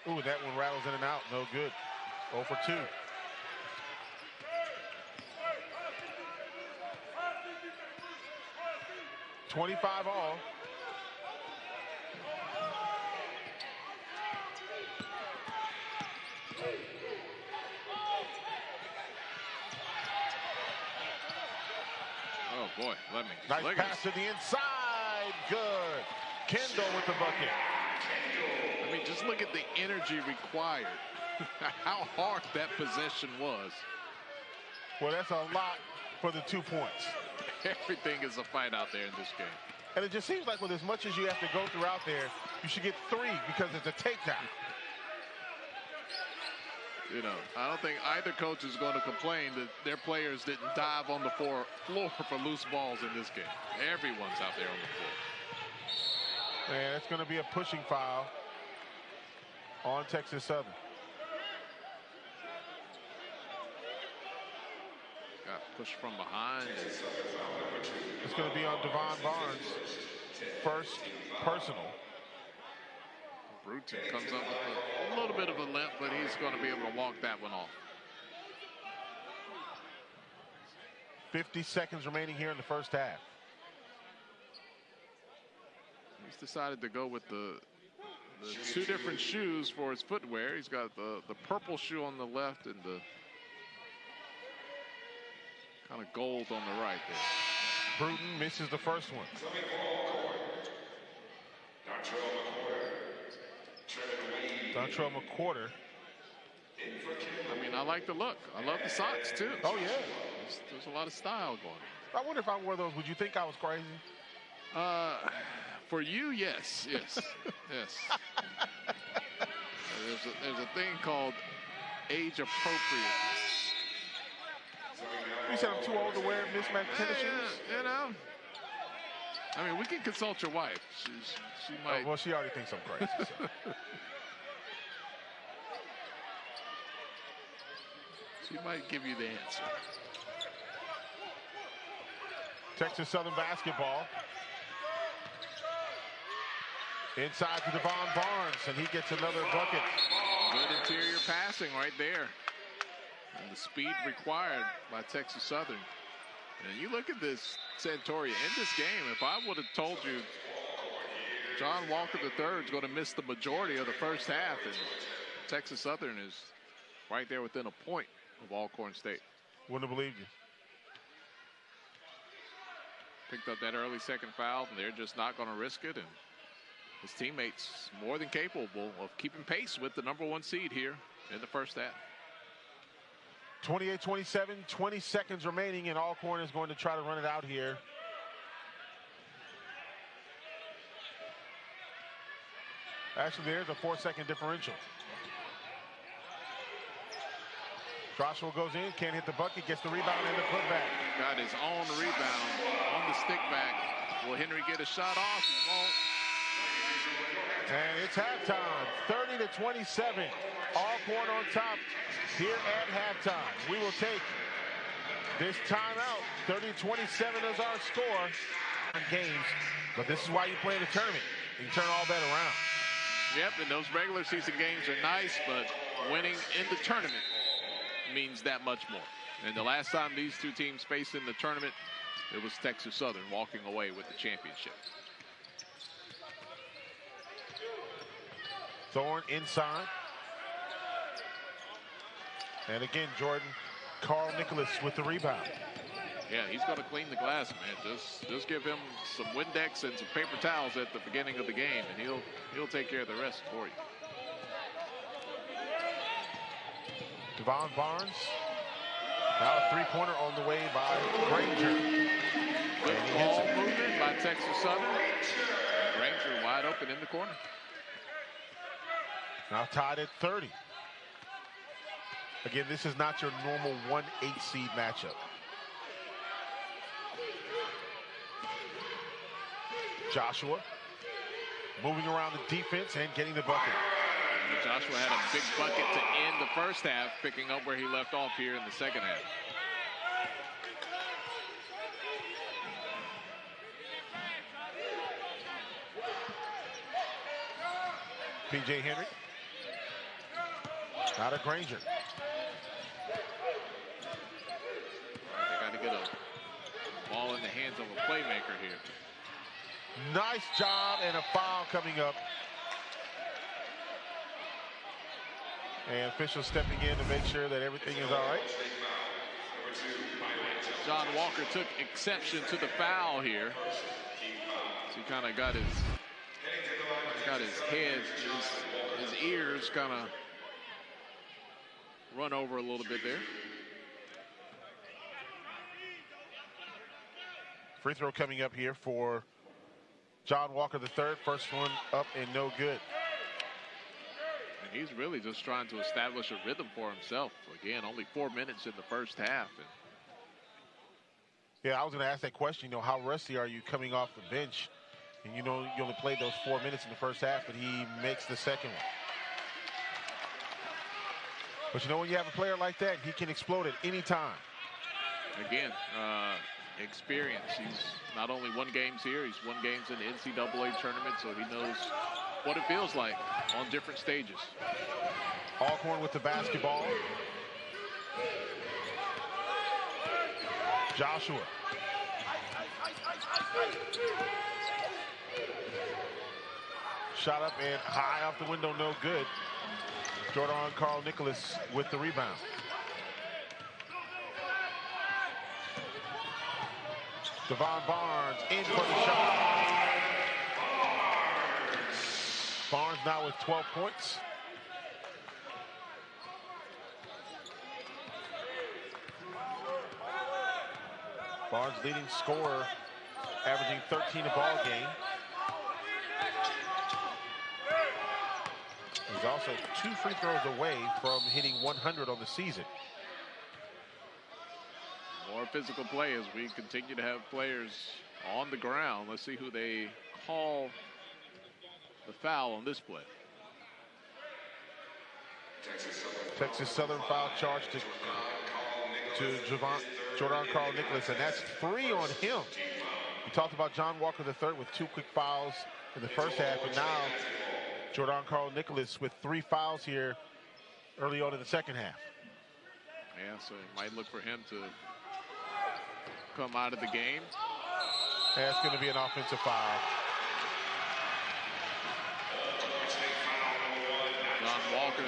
Speaker 1: Ooh, that one rattles in and out. No good. 0 for 2. $25 all.
Speaker 2: Oh boy, let me.
Speaker 1: Nice pass to the inside. Good. Kendall with the bucket.
Speaker 2: I mean, just look at the energy required. How hard that possession was.
Speaker 1: Well, that's a lot for the 2 points.
Speaker 2: Everything is a fight out there in this game.
Speaker 1: And it just seems like with as much as you have to go through out there, you should get 3 because it's a takedown.
Speaker 2: You know, I don't think either coach is going to complain that their players didn't dive on the floor for loose balls in this game. Everyone's out there on the floor.
Speaker 1: And it's going to be a pushing foul on Texas Southern.
Speaker 2: Got pushed from behind.
Speaker 1: It's going to be on Devon Barnes. First personal.
Speaker 2: Bruton comes up with a little bit of a limp, but he's going to be able to walk that one off.
Speaker 1: 50 seconds remaining here in the first half.
Speaker 2: He's decided to go with the 2 different shoes for his footwear. He's got the purple shoe on the left and the kind of gold on the right there.
Speaker 1: Bruton misses the first one. Dontrell McQuarter.
Speaker 2: I mean, I like the look. I love the socks, too.
Speaker 1: Oh, yeah.
Speaker 2: There's a lot of style going on.
Speaker 1: I wonder if I wore those, would you think I was crazy?
Speaker 2: For you, yes. Yes. There's a thing called age appropriate.
Speaker 1: You said I'm too old to wear mismatched tennis shoes?
Speaker 2: You know. I mean, we can consult your wife. She might.
Speaker 1: Well, she already thinks I'm crazy. So.
Speaker 2: She might give you the answer.
Speaker 1: Texas Southern basketball. Inside to Devon Barnes, and he gets another bucket.
Speaker 2: Good interior passing right there. And the speed required by Texas Southern. And you look at this, Santoria, in this game, if I would have told you John Walker III is going to miss the majority of the first half, and Texas Southern is right there within a point of Alcorn State.
Speaker 1: Wouldn't have believed you.
Speaker 2: Picked up that early second foul, and they're just not going to risk it. And his teammates more than capable of keeping pace with the #1 seed here in the first half.
Speaker 1: 28-27, 20 seconds remaining, and Alcorn is going to try to run it out here. Actually, there's a 4-second differential. Joshua goes in, can't hit the bucket, gets the rebound and the putback.
Speaker 2: Got his own rebound on the stick back. Will Henry get a shot off? He won't.
Speaker 1: And it's halftime, 30-27. Alcorn on top here at halftime. We will take this timeout. 30-27 is our score on games, but this is why you play in the tournament. You can turn all that around.
Speaker 2: Yep, and those regular season games are nice, but winning in the tournament means that much more. And the last time these two teams faced in the tournament, it was Texas Southern walking away with the championship.
Speaker 1: Thorne inside. And again, Jordan Carl Nicholas with the rebound.
Speaker 2: Yeah, he's going to clean the glass, man. Just give him some Windex and some paper towels at the beginning of the game, and he'll take care of the rest for you.
Speaker 1: Devon Barnes. Now a three-pointer on the way by Granger.
Speaker 2: Good ball movement by Texas Southern. Granger wide open in the corner.
Speaker 1: Now tied at 30. Again, this is not your normal 1-8 seed matchup. Joshua moving around the defense and getting the bucket.
Speaker 2: And Joshua had a big bucket to end the first half, picking up where he left off here in the second half.
Speaker 1: P.J. Henry. Out of Granger.
Speaker 2: They got to get a ball in the hands of a playmaker here.
Speaker 1: Nice job, and a foul coming up. And officials stepping in to make sure that everything is all right.
Speaker 2: John Walker took exception to the foul here. So he kind of got his head, his ears kind of run over a little bit there.
Speaker 1: Free throw coming up here for John Walker III. First one up and no good.
Speaker 2: And he's really just trying to establish a rhythm for himself. Again, only 4 minutes in the first half.
Speaker 1: Yeah, I was going to ask that question. You know, how rusty are you coming off the bench? And you know, you only played those 4 minutes in the first half, but he makes the second one. But you know, when you have a player like that, he can explode at any time.
Speaker 2: Again, experience. He's not only won games here, he's won games in the NCAA tournament, so he knows what it feels like on different stages.
Speaker 1: Alcorn with the basketball. Joshua. Shot up and high off the window, no good. Jordan Carl Nicholas with the rebound. Devon Barnes in for the shot. Barnes now with 12 points. Barnes leading scorer, averaging 13 a ball game. He's also 2 free throws away from hitting 100 on the season.
Speaker 2: More physical play as we continue to have players on the ground. Let's see who they call the foul on this play.
Speaker 1: Texas Southern foul charge to Jordan Carl Nicholas, and that's 3 on him. We talked about John Walker III with 2 quick fouls in the first half, and now Jordan Carl Nicholas with 3 fouls here early on in the second half.
Speaker 2: Yeah, so it might look for him to come out of the game.
Speaker 1: That's going to be an offensive foul.
Speaker 2: John Walker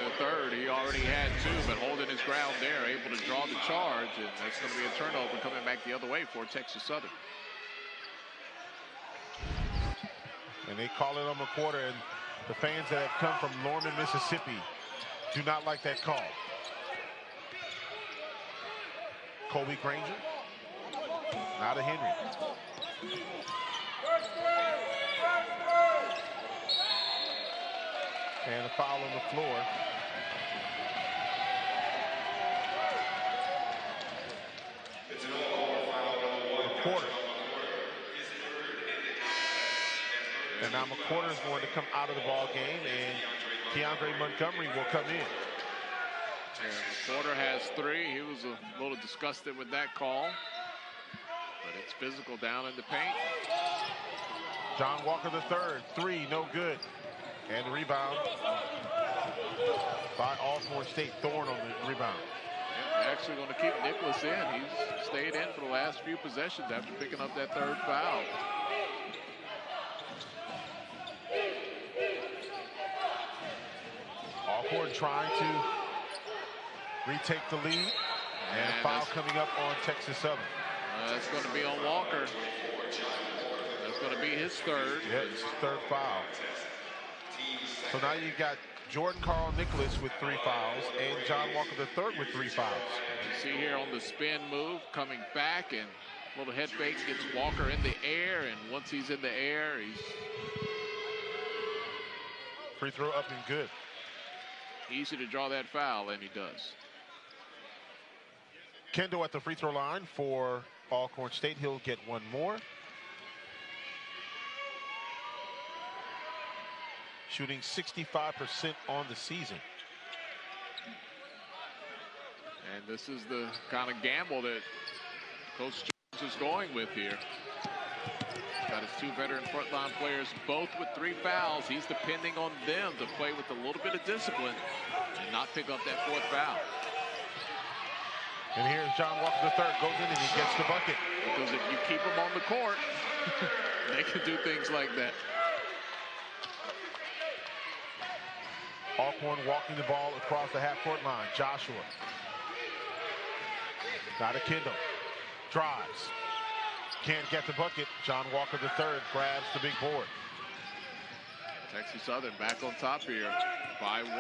Speaker 2: III, he already had 2, but holding his ground there, able to draw the charge, and that's going to be a turnover coming back the other way for Texas Southern.
Speaker 1: And they call it on the quarter, and the fans that have come from Norman, Mississippi do not like that call. Colby Granger, now to Henry. And a foul on the floor. McQuarter. And now McQuarter is going to come out of the ball game, and Keandre Montgomery will come in.
Speaker 2: McQuarter has 3. He was a little disgusted with that call, but it's physical down in the paint.
Speaker 1: John Walker III, 3, no good. And rebound by Alcorn State. Thorne on the rebound.
Speaker 2: Yeah, actually going to keep Nicholas in. He's stayed in for the last few possessions after picking up that 3rd foul.
Speaker 1: Alcorn trying to retake the lead. And foul coming up on Texas Southern.
Speaker 2: That's going to be on Walker. That's going to be his 3rd.
Speaker 1: Yeah, it's his 3rd foul. So now you got Jordan Carl Nicholas with 3 fouls and John Walker III with 3 fouls.
Speaker 2: You see here on the spin move, coming back, and a little head fake gets Walker in the air, and once he's in the air, he's...
Speaker 1: Free throw up and good.
Speaker 2: Easy to draw that foul, and he does.
Speaker 1: Kendall at the free throw line for Alcorn State. He'll get 1 more. Shooting 65% on the season.
Speaker 2: And this is the kind of gamble that Coach Jones is going with here. Got his 2 veteran frontline players, both with 3 fouls. He's depending on them to play with a little bit of discipline and not pick up that 4th foul.
Speaker 1: And here's John Walker III, goes in and he gets the bucket.
Speaker 2: Because if you keep them on the court, they can do things like that.
Speaker 1: Alcorn walking the ball across the half-court line. Joshua. Now to Kendall. Drives. Can't get the bucket. John Walker III grabs the big board.
Speaker 2: Texas Southern back on top here by 1.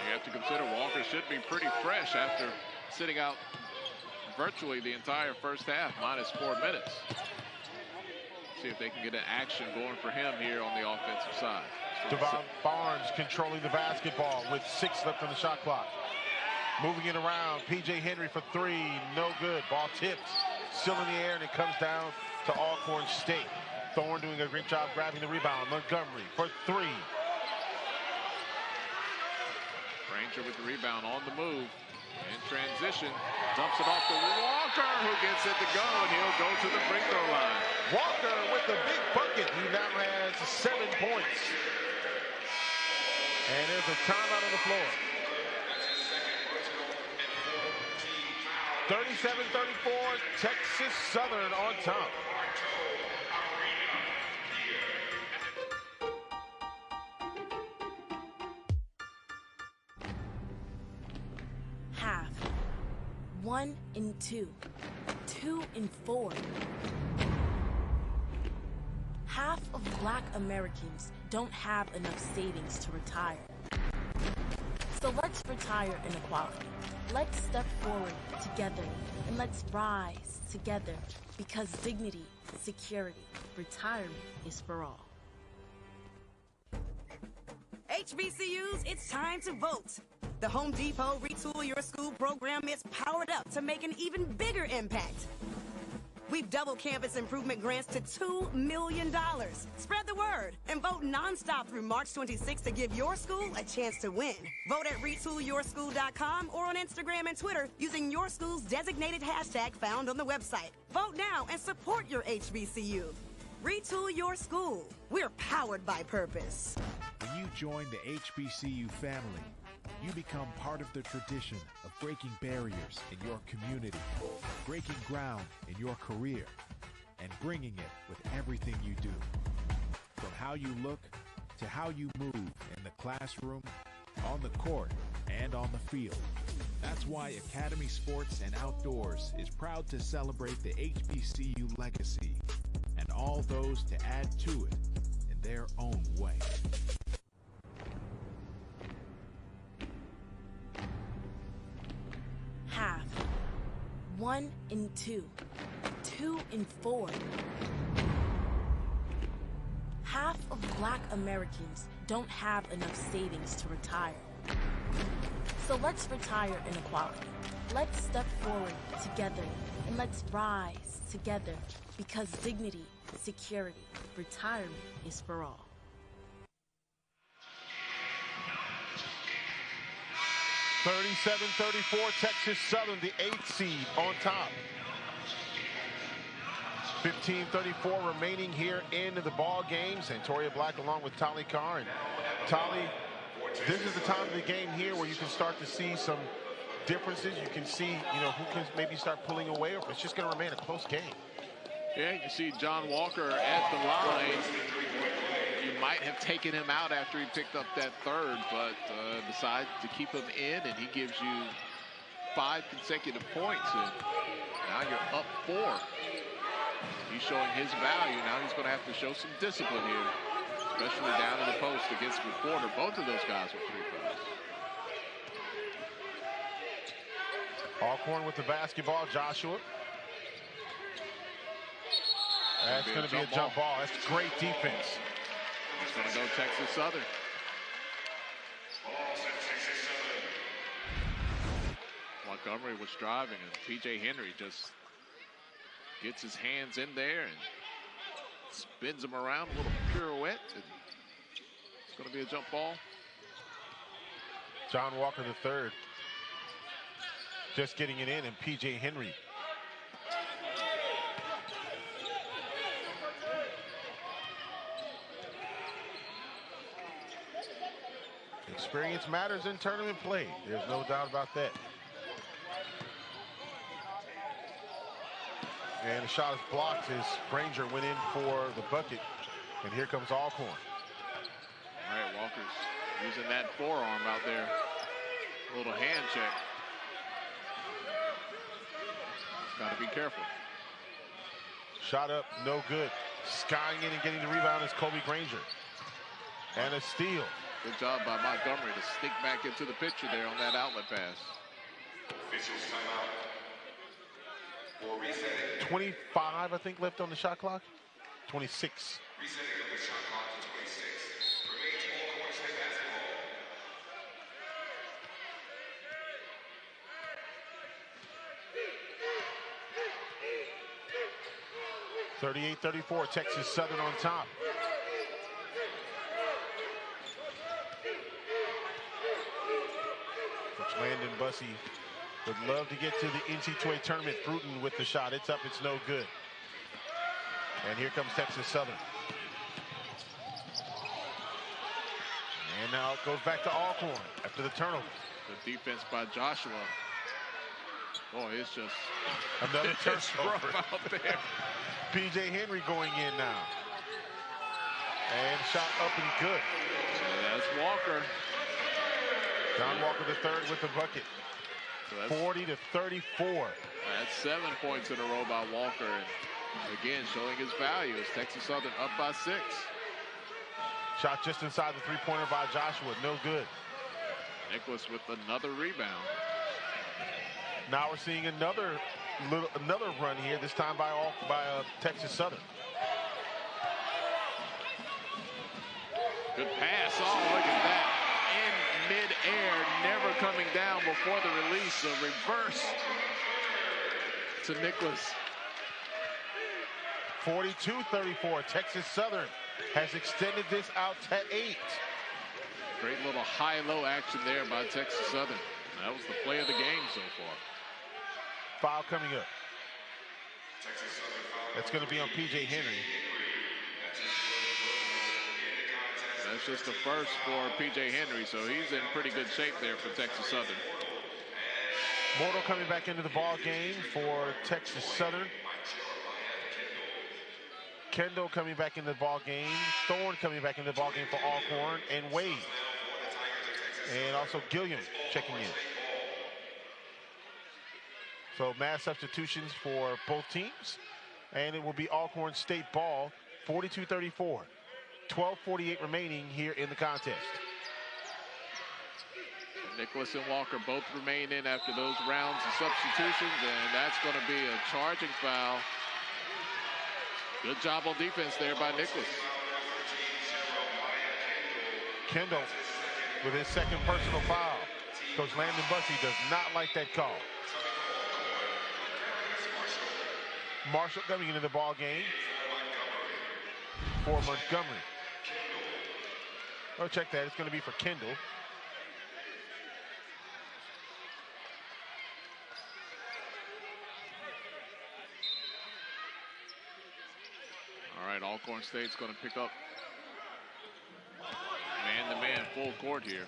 Speaker 2: You have to consider Walker should be pretty fresh after sitting out virtually the entire first half, minus 4 minutes. See if they can get an action going for him here on the offensive side.
Speaker 1: Devon Barnes controlling the basketball with 6 left on the shot clock. Moving it around, P.J. Henry for 3, no good. Ball tipped, still in the air, and it comes down to Alcorn State. Thorne doing a great job grabbing the rebound. Montgomery for 3.
Speaker 2: Granger with the rebound on the move. In transition, dumps it off to Walker, who gets it to go, and he'll go to the free throw line.
Speaker 1: Walker with the big bucket. He now has 7 points. And there's a timeout on the floor. 37-34, Texas Southern on top.
Speaker 17: Half. 1 and 2. 2 and 4. Half of Black Americans don't have enough savings to retire. So let's retire inequality. Let's step forward together, and let's rise together, because dignity, security, retirement is for all.
Speaker 18: HBCUs, it's time to vote. The Home Depot Retool Your School program is powered up to make an even bigger impact. We've doubled campus improvement grants to $2 million. Spread the word and vote nonstop through March 26th to give your school a chance to win. Vote at retoolyourschool.com or on Instagram and Twitter using your school's designated hashtag found on the website. Vote now and support your HBCU. Retool your school. We're powered by purpose.
Speaker 19: When you join the HBCU family, you become part of the tradition of breaking barriers in your community, breaking ground in your career, and bringing it with everything you do. From how you look to how you move in the classroom, on the court, and on the field. That's why Academy Sports and Outdoors is proud to celebrate the HBCU legacy and all those to add to it in their own way.
Speaker 17: Half. 1 and 2. 2 and 4. Half of Black Americans don't have enough savings to retire. So let's retire inequality. Let's step forward together and let's rise together because dignity, security, retirement is for all.
Speaker 1: (37-34), Texas Southern, the 8th seed, on top. 15:34 remaining here in the ball game. Santoria Black along with Tali Carr. And Tali, this is the time of the game here where you can start to see some differences. You can see, who can maybe start pulling away, or if it's just going to remain a close game.
Speaker 2: Yeah, you see John Walker at the line. You might have taken him out after he picked up that third, but decided to keep him in, and he gives you 5 consecutive points. And now you're up 4. He's showing his value. Now he's going to have to show some discipline here, especially down in the post against McWhorter. Both of those guys with 3 fouls.
Speaker 1: Alcorn with the basketball, Joshua. That's going to be a jump ball. That's great defense.
Speaker 2: It's going to go Texas Southern. Montgomery was driving, and P.J. Henry just gets his hands in there and spins him around, a little pirouette, and it's going to be a jump ball.
Speaker 1: John Walker III just getting it in, and P.J. Henry. Experience matters in tournament play. There's no doubt about that. And the shot is blocked as Granger went in for the bucket. And here comes Alcorn.
Speaker 2: All right, Walker's using that forearm out there. A little hand check. Got to be careful.
Speaker 1: Shot up, no good. Skying in and getting the rebound is Kobe Granger. And a steal.
Speaker 2: Good job by Montgomery to sneak back into the picture there on that outlet pass.
Speaker 1: 25, I think, left on the shot clock. 26. (38-34), Texas Southern on top. Landon Bussey would love to get to the NCAA tournament. Fruiton with the shot. It's up, it's no good. And here comes Texas Southern. And now it goes back to Alcorn after the turnover.
Speaker 2: The defense by Joshua. Boy, it's just
Speaker 1: another turnover
Speaker 2: out there.
Speaker 1: P.J. Henry going in now. And shot up and good.
Speaker 2: Yeah, that's Walker.
Speaker 1: John Walker III with the bucket. So 40-34.
Speaker 2: That's 7 points in a row by Walker. And again, showing his value as Texas Southern up by 6.
Speaker 1: Shot just inside the three-pointer by Joshua. No good.
Speaker 2: Nicholas with another rebound.
Speaker 1: Now we're seeing another run here, this time by Texas Southern.
Speaker 2: Good pass. Oh, look at that. coming down before the release. A reverse to Nicholas.
Speaker 1: 42-34. Texas Southern has extended this out to 8.
Speaker 2: Great little high-low action there by Texas Southern. That was the play of the game so far.
Speaker 1: Foul coming up. That's going to be on P.J. Henry.
Speaker 2: That's just the first for P.J. Henry, so he's in pretty good shape there for Texas Southern.
Speaker 1: Mortal coming back into the ball game for Texas Southern. Kendall coming back into the ball game. Thorne coming back into the ball game for Alcorn, and Wade. And also Gilliam checking in. So mass substitutions for both teams. And it will be Alcorn State ball, 42-34. 12:48 remaining here in the contest.
Speaker 2: Nicholas and Walker both remain in after those rounds of substitutions, and that's going to be a charging foul. Good job on defense there by Nicholas.
Speaker 1: Kendall with his second personal foul. Coach Landon Bussey does not like that call. Marshall coming into the ball game for Montgomery. Oh, check that. It's going to be for Kendall.
Speaker 2: All right, Alcorn State's going to pick up man-to-man full court here.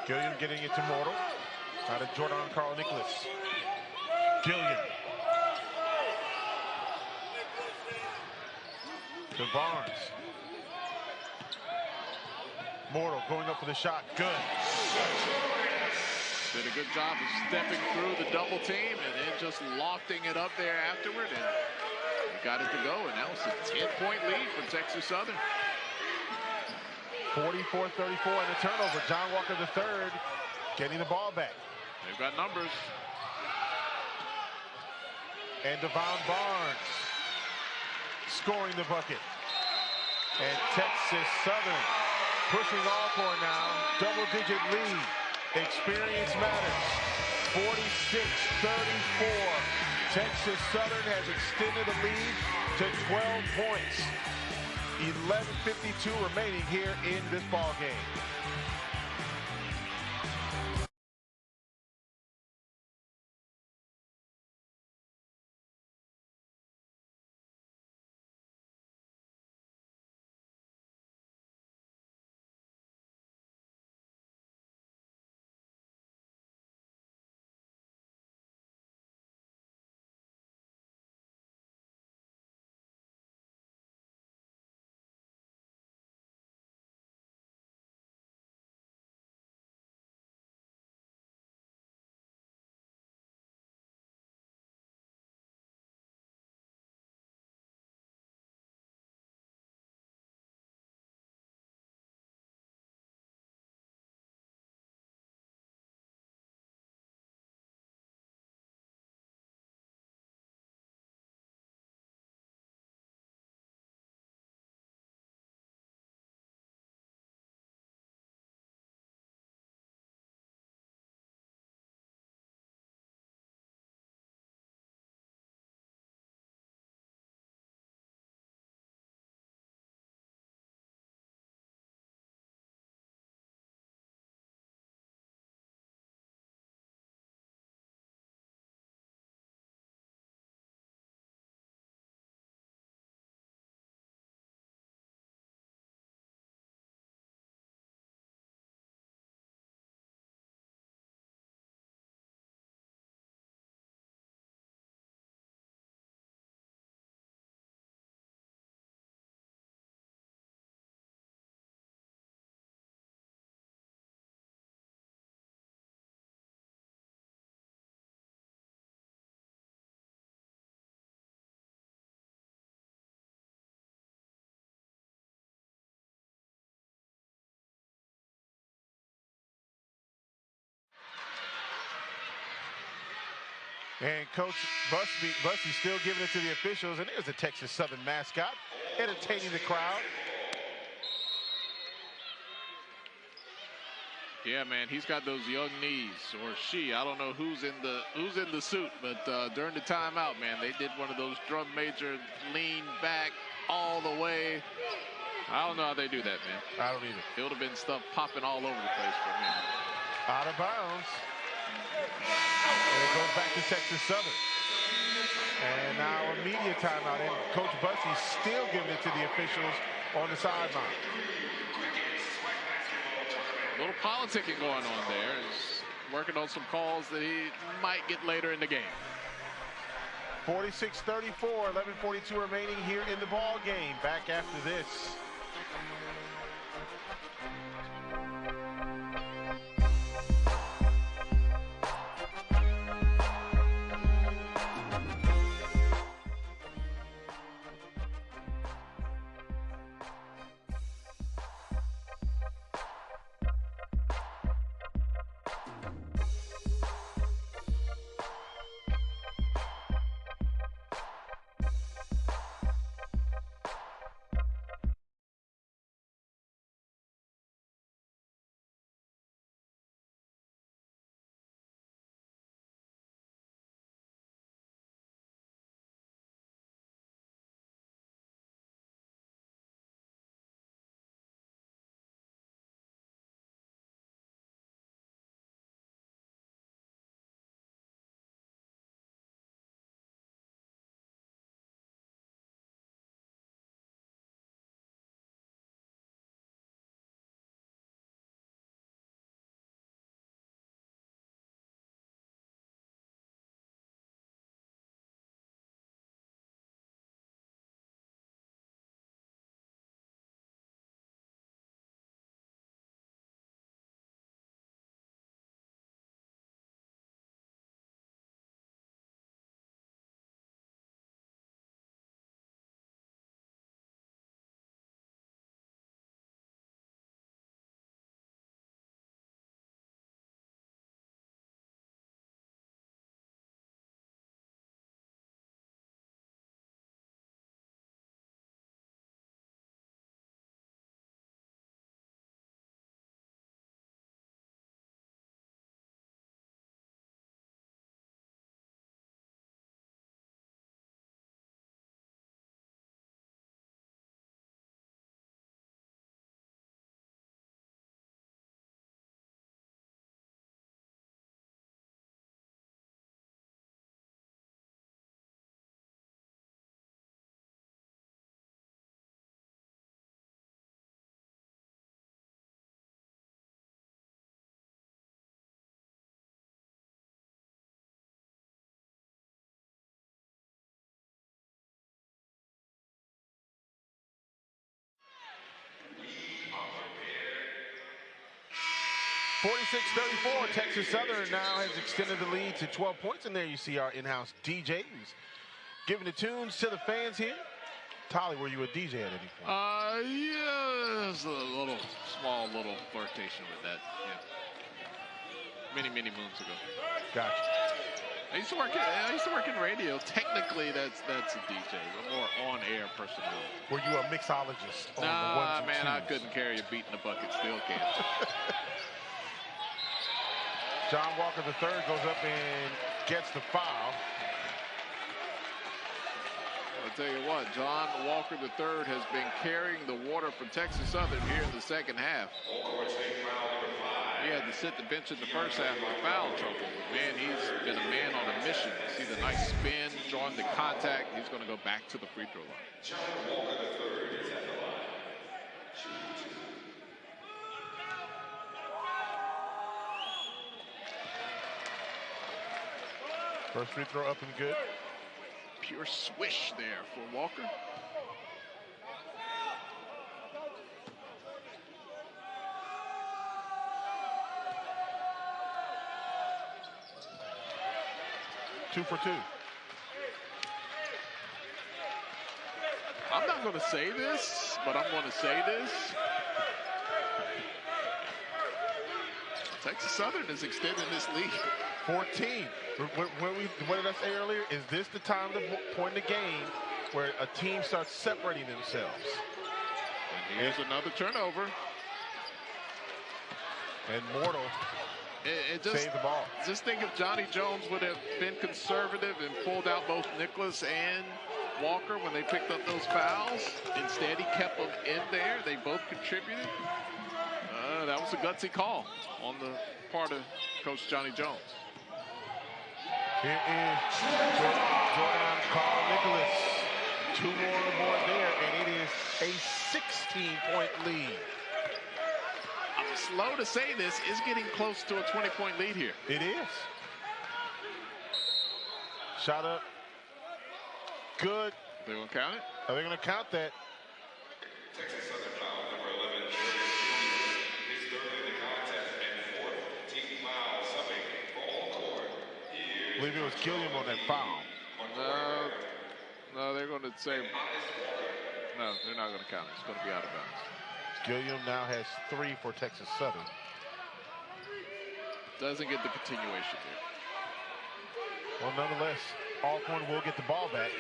Speaker 1: Gilliam getting it to Mortal. Out of Jordan Carl Nicholas. Gilliam. To Barnes. Mortal going up for the shot. Good.
Speaker 2: Did a good job of stepping through the double team and then just lofting it up there afterward, and he got it to go, and that was a 10-point lead for Texas Southern.
Speaker 1: 44-34 and a turnover. John Walker III getting the ball back.
Speaker 2: They've got numbers.
Speaker 1: And Devon Barnes scoring the bucket. And Texas Southern pushing Alcorn now. Double-digit lead. Experience matters. 46-34. Texas Southern has extended the lead to 12 points. 11:52 remaining here in this ball game. And Coach Bussey still giving it to the officials. And there's the Texas Southern mascot, entertaining the crowd.
Speaker 2: Yeah, man, he's got those young knees, or she. I don't know who's in the suit, but during the timeout, man, they did one of those drum major lean back all the way. I don't know how they do that, man.
Speaker 1: I don't either.
Speaker 2: It would have been stuff popping all over the place for me.
Speaker 1: Out of bounds. And it goes back to Texas Southern. And now a media timeout, and Coach Bussey's still giving it to the officials on the sideline.
Speaker 2: A little politicking going on there. He's working on some calls that he might get later in the game.
Speaker 1: 46-34, 11:42 remaining here in the ball game. Back after this. (46-34), Texas Southern now has extended the lead to 12 points. And there you see our in-house DJ who's giving the tunes to the fans here. Tolly, were you a DJ at any point?
Speaker 2: Yeah, there's a small little flirtation with that. Yeah, many moons ago.
Speaker 1: Gotcha.
Speaker 2: I used to work in radio. Technically, that's a DJ, a more on-air personality.
Speaker 1: Were you a mixologist? On
Speaker 2: nah,
Speaker 1: the ones and
Speaker 2: man,
Speaker 1: twos?
Speaker 2: I couldn't carry a beat in the bucket. Still can't.
Speaker 1: John Walker III goes up and gets the foul.
Speaker 2: I'll tell you what, John Walker III has been carrying the water for Texas Southern here in the second half. He had to sit the bench in the first half with foul trouble. But man, he's been a man on a mission. See the nice spin, drawing the contact. He's going to go back to the free throw line.
Speaker 20: John Walker III is at the line.
Speaker 1: First free throw up and good.
Speaker 2: Pure swish there for Walker.
Speaker 1: Two for two.
Speaker 2: I'm not going to say this, but I'm going to say this. Texas Southern is extending this lead.
Speaker 1: 14. What did I say earlier? Is this the time to point in the game where a team starts separating themselves?
Speaker 2: And here's another turnover.
Speaker 1: And Mortal saved the ball.
Speaker 2: Just think if Johnny Jones would have been conservative and pulled out both Nicholas and Walker when they picked up those fouls. Instead, he kept them in there. They both contributed. That was a gutsy call on the part of Coach Johnny Jones.
Speaker 1: Here is Jordan Carl Nicholas. 2 more on the board there, and it is a 16-point lead.
Speaker 2: I'm slow to say this. It's getting close to a 20-point lead here.
Speaker 1: It is. Shot up. Good.
Speaker 2: They're going to count it?
Speaker 1: Are they going to count that?
Speaker 20: Texas Southern foul, number 11, his third in the contest and fourth team foul, subbing for Alcorn.
Speaker 1: I believe it was Gilliam on that foul.
Speaker 2: No, they're going to say, no, they're not going to count it. It's going to be out of bounds.
Speaker 1: Gilliam now has 3 for Texas Southern.
Speaker 2: Doesn't get the continuation there.
Speaker 1: Well, nonetheless, Alcorn will get the ball back.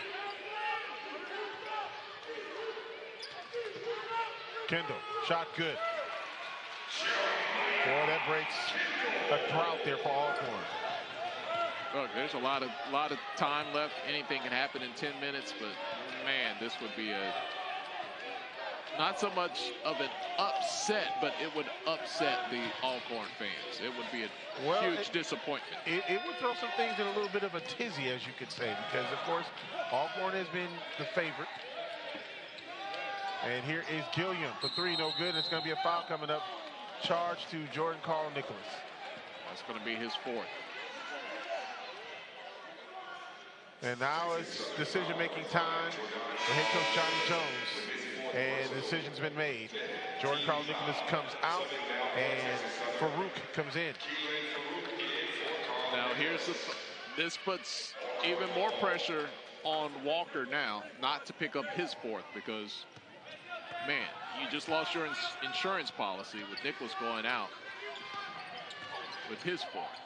Speaker 1: Kendall, shot good. Boy, that breaks a drought there for Alcorn.
Speaker 2: Look, there's a lot of time left. Anything can happen in 10 minutes, but man, this would be not so much of an upset, but it would upset the Alcorn fans. It would be a huge disappointment.
Speaker 1: It would throw some things in a little bit of a tizzy, as you could say, because, of course, Alcorn has been the favorite. And here is Gilliam for 3, no good. It's going to be a foul coming up. Charge to Jordan Carl Nicholas.
Speaker 2: That's going to be his 4th.
Speaker 1: And now it's decision-making time for head coach Johnny Jones. And the decision's been made. Jordan Carl Nicholas comes out, and Farouk comes in.
Speaker 2: Now this puts even more pressure on Walker now not to pick up his 4th, because, man, you just lost your insurance policy with Nicholas going out with his 4th.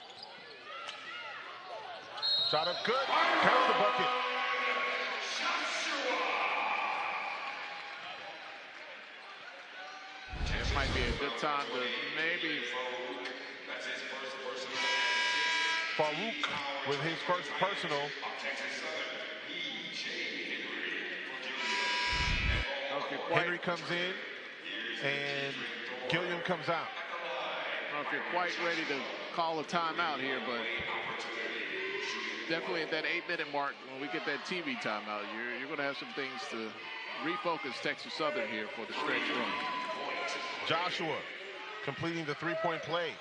Speaker 1: Shot up good. Counts the bucket.
Speaker 2: It might be a good time to maybe.
Speaker 1: Farouk with his first personal. Henry comes in, and Gilliam comes out.
Speaker 2: I don't know if you're quite ready to call a timeout here, but definitely at that 8-minute mark, when we get that TV timeout, you're going to have some things to refocus Texas Southern here for the stretch run.
Speaker 1: Joshua completing the 3-point play.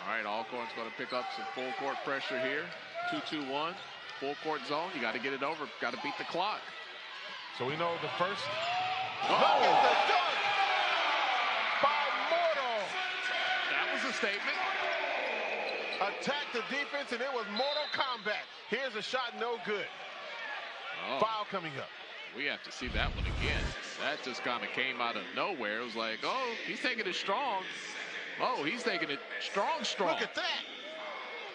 Speaker 2: All right, Alcorn's going to pick up some full court pressure here. 2-2-1, full court zone. You got to get it over. Got to beat the clock.
Speaker 1: So we know the first. Look at the dunk by Mortal.
Speaker 2: That was a statement.
Speaker 1: Attacked the defense, and it was Mortal Kombat. Here's a shot, no good. Foul coming up.
Speaker 2: We have to see that one again. That just kind of came out of nowhere. It was like, oh, he's taking it strong. Oh, he's taking it strong.
Speaker 1: Look at that.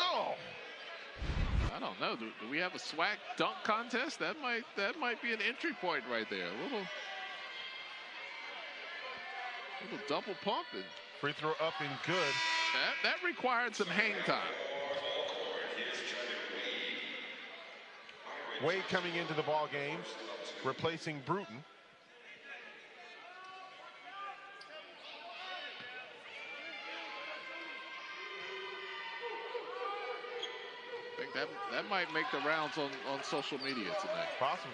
Speaker 1: Oh.
Speaker 2: I don't know. Do we have a SWAC dunk contest? That might be an entry point right there. A little double pumping.
Speaker 1: Free throw up and good.
Speaker 2: That required some hang time.
Speaker 1: Wade coming into the ball game, replacing Bruton.
Speaker 2: I think that might make the rounds on social media tonight.
Speaker 1: Possibly.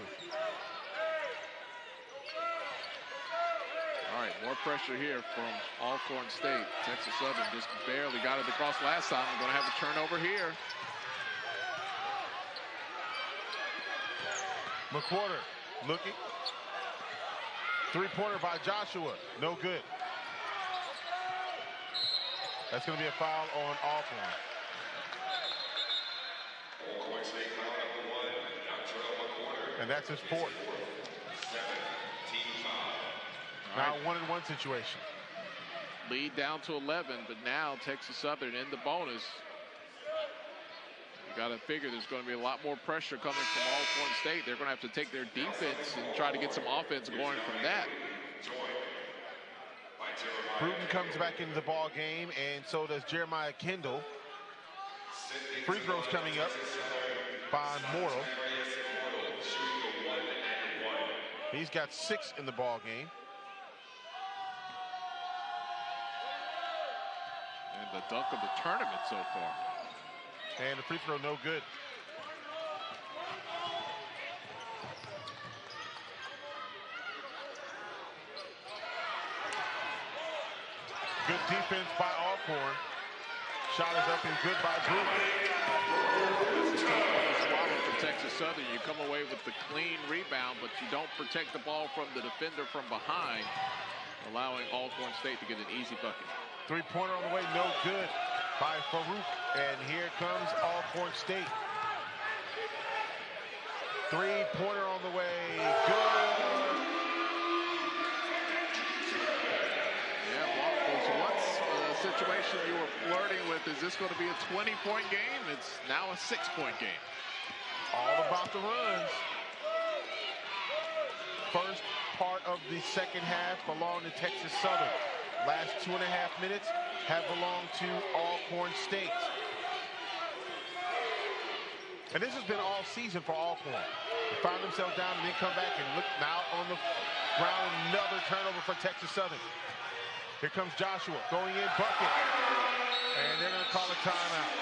Speaker 2: All right, more pressure here from Alcorn State. Texas Southern just barely got it across last time. We're going to have a turnover here.
Speaker 1: McWhorter looking. 3-pointer by Joshua. No good. That's going to be a foul on Alcorn. And that's his 4th. Now 1-and-1 situation.
Speaker 2: Lead down to 11, but now Texas Southern in the bonus. You got to figure there's going to be a lot more pressure coming from Alcorn State. They're going to have to take their defense and try to get some offense going from that.
Speaker 1: Bruton comes back into the ball game, and so does Jeremiah Kendall. Free throws coming up by Mortal. He's got 6 in the ball game.
Speaker 2: And the dunk of the tournament so far.
Speaker 1: And the free throw no good. Good defense by Alcorn. Shot is up and good by Bruton.
Speaker 2: This is tough swallow for Texas Southern. You come away with the clean rebound, but you don't protect the ball from the defender from behind, allowing Alcorn State to get an easy bucket.
Speaker 1: Three-pointer on the way, no good by Farouk. And here comes Alcorn State. Three-pointer on the way, good.
Speaker 2: Situation you were flirting with, is this going to be a 20-point game? It's now a 6-point game.
Speaker 1: All about the runs. First part of the second half belonged to Texas Southern. Last 2.5 minutes have belonged to Alcorn State. And this has been all season for Alcorn. They find themselves down and then come back and look now on the ground. Another turnover for Texas Southern. Here comes Joshua going in, bucket. And they're going to call a timeout.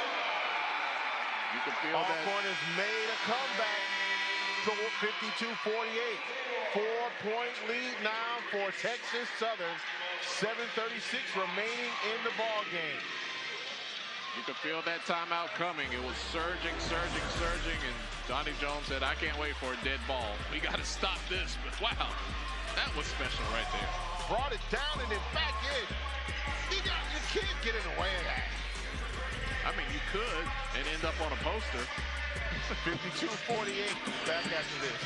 Speaker 2: You can feel
Speaker 1: Alcorn has made a comeback to 52-48. 4-point lead now for Texas Southern. 7:36 remaining in the ball game.
Speaker 2: You could feel that timeout coming. It was surging, and Johnny Jones said, I can't wait for a dead ball. We got to stop this. But wow, that was special right there.
Speaker 1: Brought it down and then back in. You can't get in the way of that.
Speaker 2: I mean, you could and end up on a poster.
Speaker 1: 52-48. Back after this.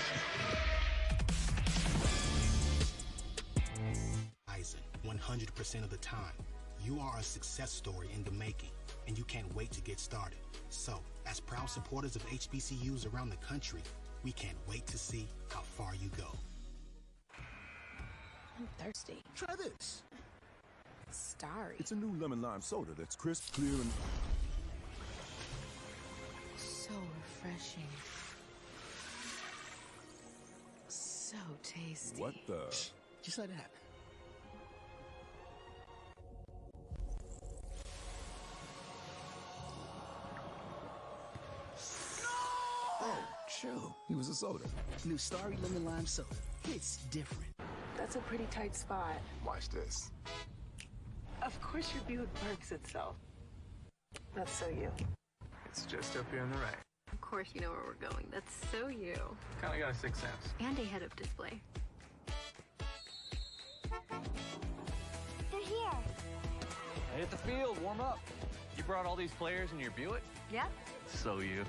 Speaker 14: 100% of the time, you are a success story in the making, and you can't wait to get started. So, as proud supporters of HBCUs around the country, we can't wait to see how far you go.
Speaker 5: I'm thirsty.
Speaker 6: Try this.
Speaker 5: Starry.
Speaker 6: It's a new lemon lime soda that's crisp, clear, and
Speaker 5: so refreshing. So tasty.
Speaker 6: What the?
Speaker 7: Just let it happen.
Speaker 6: Oh, chill. He was a soda.
Speaker 7: New Starry Lemon Lime Soda. It's different.
Speaker 8: That's a pretty tight spot.
Speaker 6: Watch this.
Speaker 8: Of course your Buick parks itself. That's so you.
Speaker 9: It's just up here on the right.
Speaker 10: Of course you know where we're going. That's so you.
Speaker 9: Kinda got a sixth sense.
Speaker 10: And a head-up display.
Speaker 11: They're here.
Speaker 12: I hit the field, warm up. You brought all these players in your Buick?
Speaker 10: Yep.
Speaker 12: So you.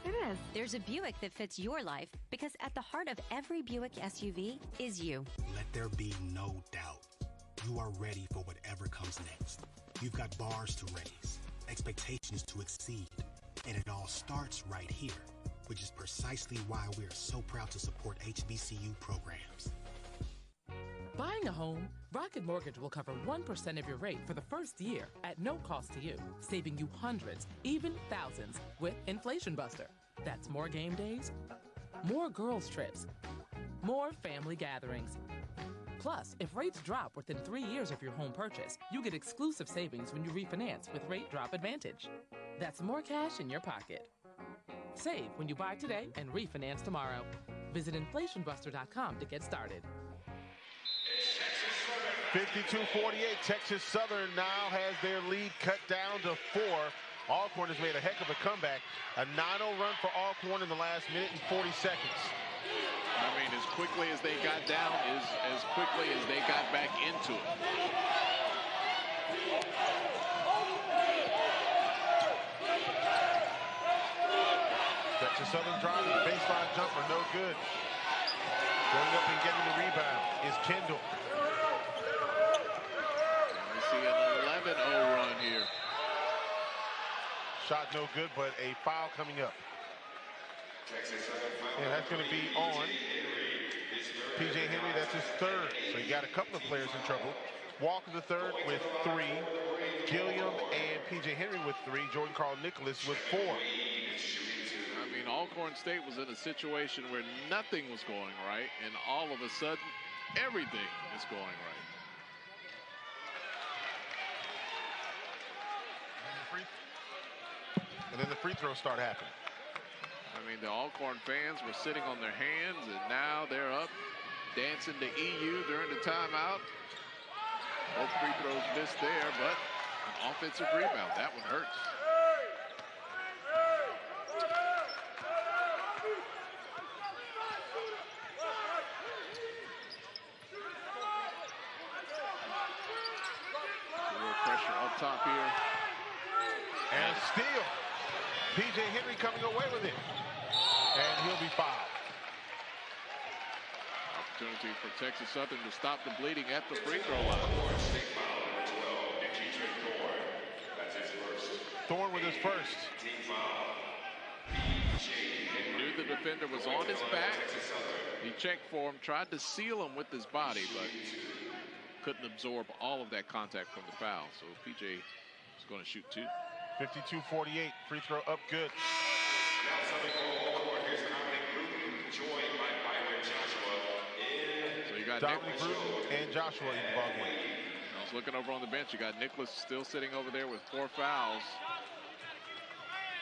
Speaker 10: It is.
Speaker 13: There's a Buick that fits your life because at the heart of every Buick SUV is you.
Speaker 14: Let there be no doubt. You are ready for whatever comes next. You've got bars to raise, expectations to exceed, and it all starts right here, which is precisely why we are so proud to support HBCU programs.
Speaker 15: Buying a home, Rocket Mortgage will cover 1% of your rate for the first year at no cost to you, saving you hundreds, even thousands, with Inflation Buster. That's more game days, more girls' trips, more family gatherings. Plus, if rates drop within 3 years of your home purchase, you get exclusive savings when you refinance with Rate Drop Advantage. That's more cash in your pocket. Save when you buy today and refinance tomorrow. Visit inflationbuster.com to get started.
Speaker 1: 52-48, Texas Southern now has their lead cut down to 4. Alcorn has made a heck of a comeback. A 9-0 run for Alcorn in the last minute and 40 seconds.
Speaker 2: I mean, as quickly as they got down is as quickly as they got back into it.
Speaker 1: Texas Southern driving, baseline jumper, no good. Going up and getting the rebound is Kendall.
Speaker 2: We see an 11-0 run here.
Speaker 1: Shot no good, but a foul coming up. And that's going to be on P.J. Henry. That's his third. So you got a couple of players in trouble. Walker the third with 3. Gilliam and P.J. Henry with 3. Jordan Carl Nicholas with 4.
Speaker 2: I mean, Alcorn State was in a situation where nothing was going right, and all of a sudden, everything is going right.
Speaker 1: And then the free throws start happening.
Speaker 2: I mean, the Alcorn fans were sitting on their hands, and now they're up dancing to EU during the timeout. Both free throws missed there, but an offensive rebound. That one hurts. A little pressure up top here.
Speaker 1: And steal. P.J. Henry coming away with it. And he'll be fouled.
Speaker 2: Opportunity for Texas Southern to stop the bleeding at the free throw line.
Speaker 1: Thorne with his first.
Speaker 2: He knew the defender was on his back. He checked for him, tried to seal him with his body, but couldn't absorb all of that contact from the foul. So PJ is going to shoot 2.
Speaker 1: 52-48. Free throw up good.
Speaker 2: So you got
Speaker 1: Dominic Bruton and Joshua in the ballgame.
Speaker 2: I was looking over on the bench. You got Nicholas still sitting over there with 4 fouls.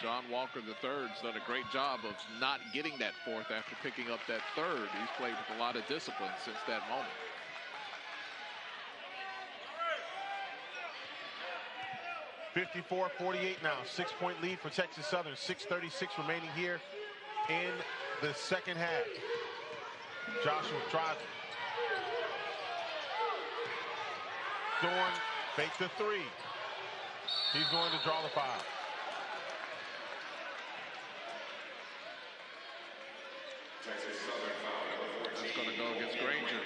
Speaker 2: John Walker III's done a great job of not getting that 4th after picking up that 3rd. He's played with a lot of discipline since that moment.
Speaker 1: $54-48 now. 6-point lead for Texas Southern. 6:36 remaining here in the second half. Joshua driving. Thorne fakes the 3. He's going to draw the foul.
Speaker 2: That's going to go against Granger.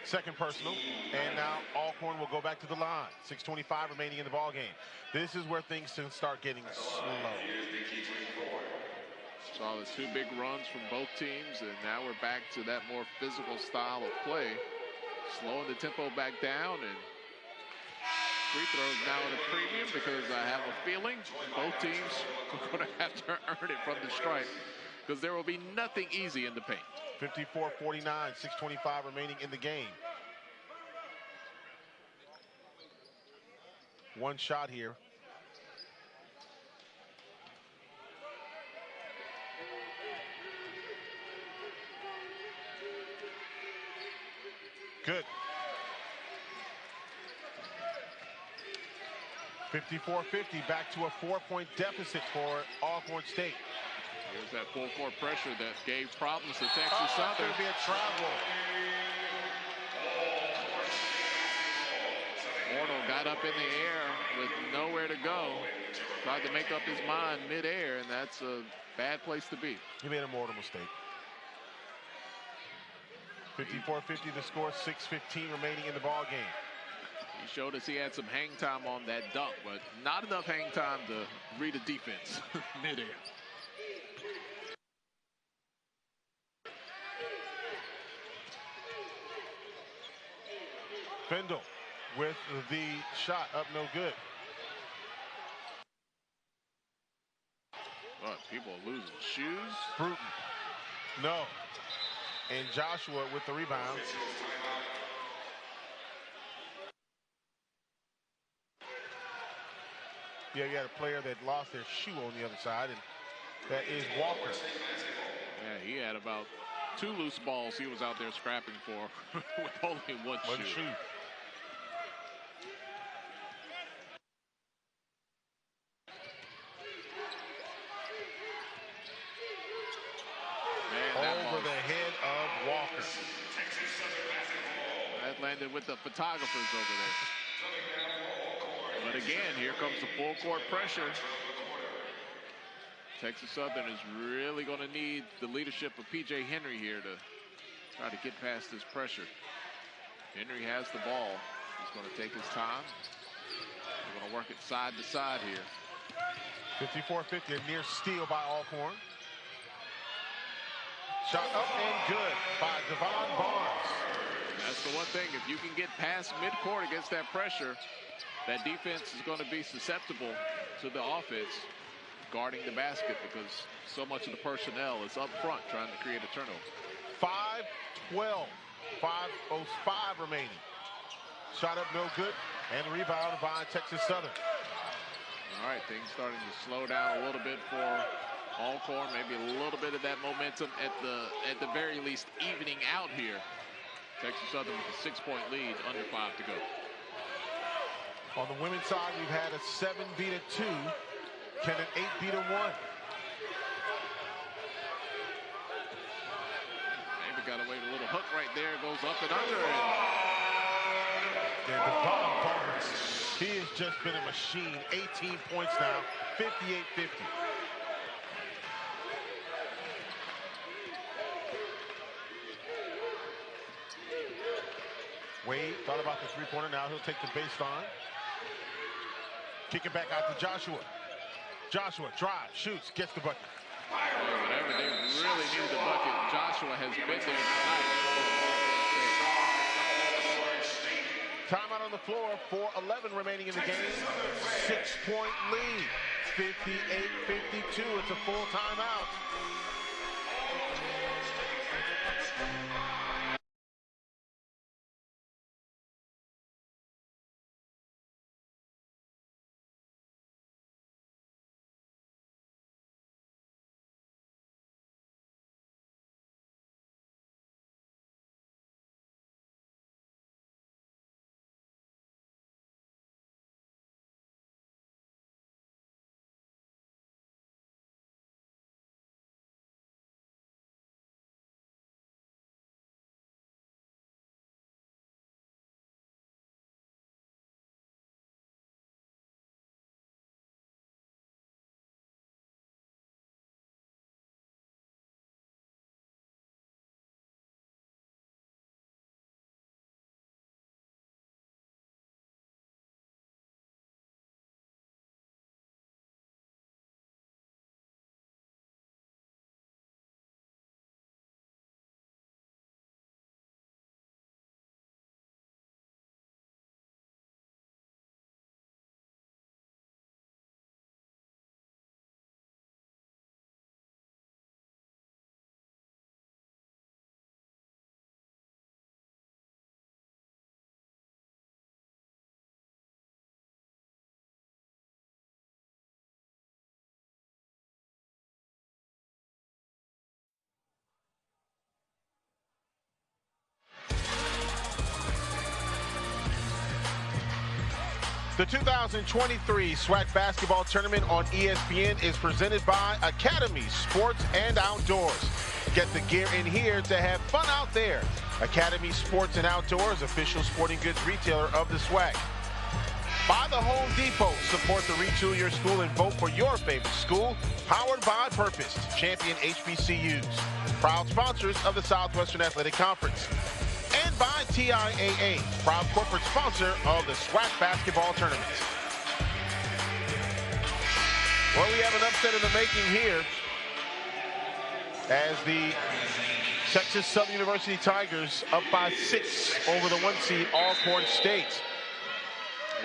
Speaker 1: Second personal, and now Alcorn will go back to the line. 6:25 remaining in the ball game. This is where things can start getting slow.
Speaker 2: Saw the 2 big runs from both teams, and now we're back to that more physical style of play. Slowing the tempo back down, and free throws now at a premium because I have a feeling both teams are going to have to earn it from the stripe because there will be nothing easy in the paint.
Speaker 1: 54-49, 6:25 remaining in the game. One shot here. Good. 54-50, back to a 4-point deficit for Alcorn State.
Speaker 2: Here's that full court pressure that gave problems to Texas Southern.
Speaker 1: There'll be a travel.
Speaker 2: Mortal got up in the air with nowhere to go. Tried to make up his mind midair, and that's a bad place to be.
Speaker 1: He made a mortal mistake. 54-50 the score, 6:15 remaining in the ball game.
Speaker 2: He showed us he had some hang time on that dunk, but not enough hang time to read a defense midair.
Speaker 1: Fendel with the shot up, no good.
Speaker 2: But people are losing shoes.
Speaker 1: Bruton, no. And Joshua with the rebound. Yeah, you had a player that lost their shoe on the other side, and that is Walker.
Speaker 2: Yeah, he had about 2 loose balls he was out there scrapping for with only one shoe.
Speaker 1: Over the head of Walker.
Speaker 2: That landed with the photographers over there. But again, here comes the full court pressure. Texas Southern is really going to need the leadership of P.J. Henry here to try to get past this pressure. Henry has the ball. He's going to take his time. We're going to work it side to side here.
Speaker 1: 54-50, a near steal by Alcorn. Shot up and good by Devon Barnes.
Speaker 2: That's the the one thing, if you can get past midcourt against that pressure, that defense is going to be susceptible to the offense guarding the basket because so much of the personnel is up front trying to create a turnover.
Speaker 1: 5-12. 5:05 remaining. Shot up no good, and rebound by Texas Southern.
Speaker 2: All right, things starting to slow down a little bit for Alcorn. Maybe a little bit of that momentum at the very least evening out here. Texas Southern with a 6-point lead, under 5 to go.
Speaker 1: On the women's side, we've had a 7 beat a 2. Can an 8 beat a 1?
Speaker 2: Maybe got away with a little hook right there. Goes up and under.
Speaker 1: And the bottom Barnes, he has just been a machine. 18 points now, 58-50. Wade thought about the three-pointer. Now he'll take the baseline. Kick it back out to Joshua. Joshua drives, shoots, gets the bucket.
Speaker 2: Whenever they really need the bucket, Joshua has been there tonight.
Speaker 1: Timeout on the floor, 4:11 remaining in the game. 6-point lead, 58-52. It's a full timeout. The 2023 SWAC basketball tournament on ESPN is presented by Academy Sports and Outdoors. Get the gear in here to have fun out there. Academy Sports and Outdoors, official sporting goods retailer of the SWAC. By the Home Depot, support the Retool Your School and vote for your favorite school. Powered by Purpose, champion HBCUs. Proud sponsors of the Southwestern Athletic Conference. And by TIAA, proud corporate sponsor of the SWAC basketball tournament. Well, we have an upset in the making here as the Texas Southern University Tigers up by 6 over the 1 seed Alcorn State.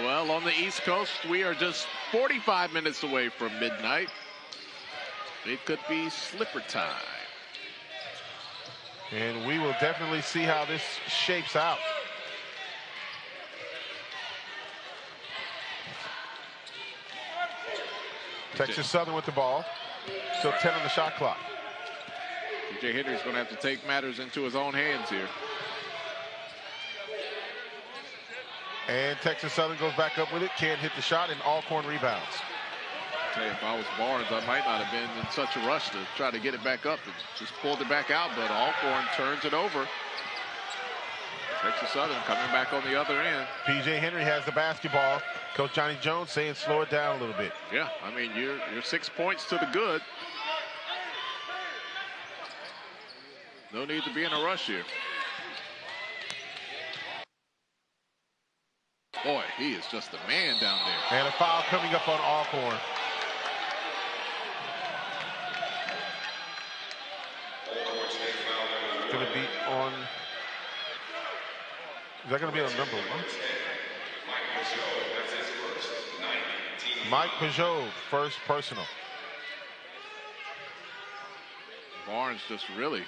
Speaker 2: Well, on the East Coast, we are just 45 minutes away from midnight. It could be slipper time.
Speaker 1: And we will definitely see how this shapes out. Texas Southern with the ball. Still 10 on the shot clock.
Speaker 2: PJ Henry's going to have to take matters into his own hands here.
Speaker 1: And Texas Southern goes back up with it. Can't hit the shot, and Alcorn rebounds.
Speaker 2: Hey, if I was Barnes, I might not have been in such a rush to try to get it back up and just pulled it back out, but Alcorn turns it over. Texas Southern coming back on the other end.
Speaker 1: PJ Henry has the basketball. Coach Johnny Jones saying slow it down a little bit.
Speaker 2: Yeah, I mean, you're 6 points to the good. No need to be in a rush here. Boy, he is just a man down there.
Speaker 1: And a foul coming up on Alcorn. Going to be on Is that going to be a number 1? Mike Peugeot, first personal.
Speaker 2: Barnes just really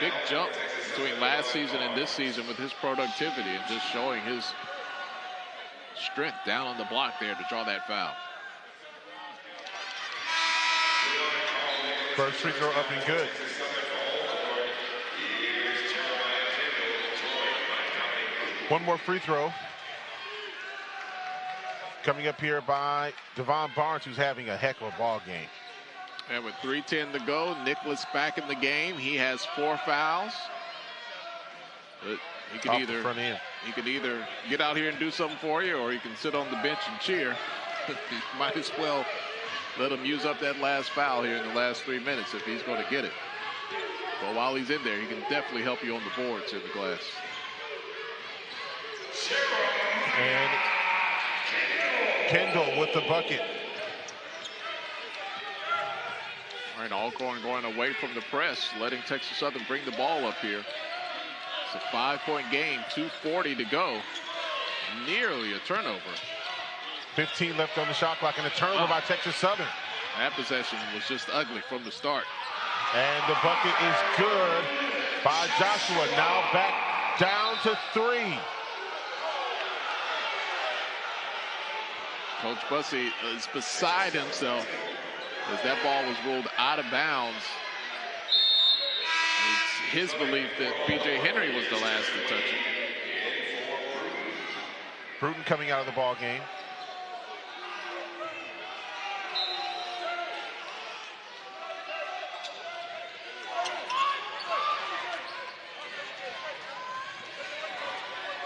Speaker 2: big jump between last season and this season with his productivity and just showing his strength down on the block there to draw that foul.
Speaker 1: First free throw up and good. One more free throw coming up here by Devon Barnes, who's having a heck of a ball game.
Speaker 2: And with 3:10 to go, Nicholas back in the game. He has 4 fouls. But he could either get out here and do something for you, or he can sit on the bench and cheer. Might as well let him use up that last foul here in the last 3 minutes if he's going to get it. But while he's in there, he can definitely help you on the boards in the glass.
Speaker 1: And Kendall with the bucket.
Speaker 2: All right, Alcorn going away from the press, letting Texas Southern bring the ball up here. It's a 5-point game, 2:40 to go. Nearly a turnover.
Speaker 1: 15 left on the shot clock and a turnover by Texas Southern.
Speaker 2: That possession was just ugly from the start.
Speaker 1: And the bucket is good by Joshua. Now back down to 3.
Speaker 2: Coach Bussey is beside himself as that ball was ruled out of bounds. It's his belief that P.J. Henry was the last to touch it.
Speaker 1: Bruton coming out of the ball game.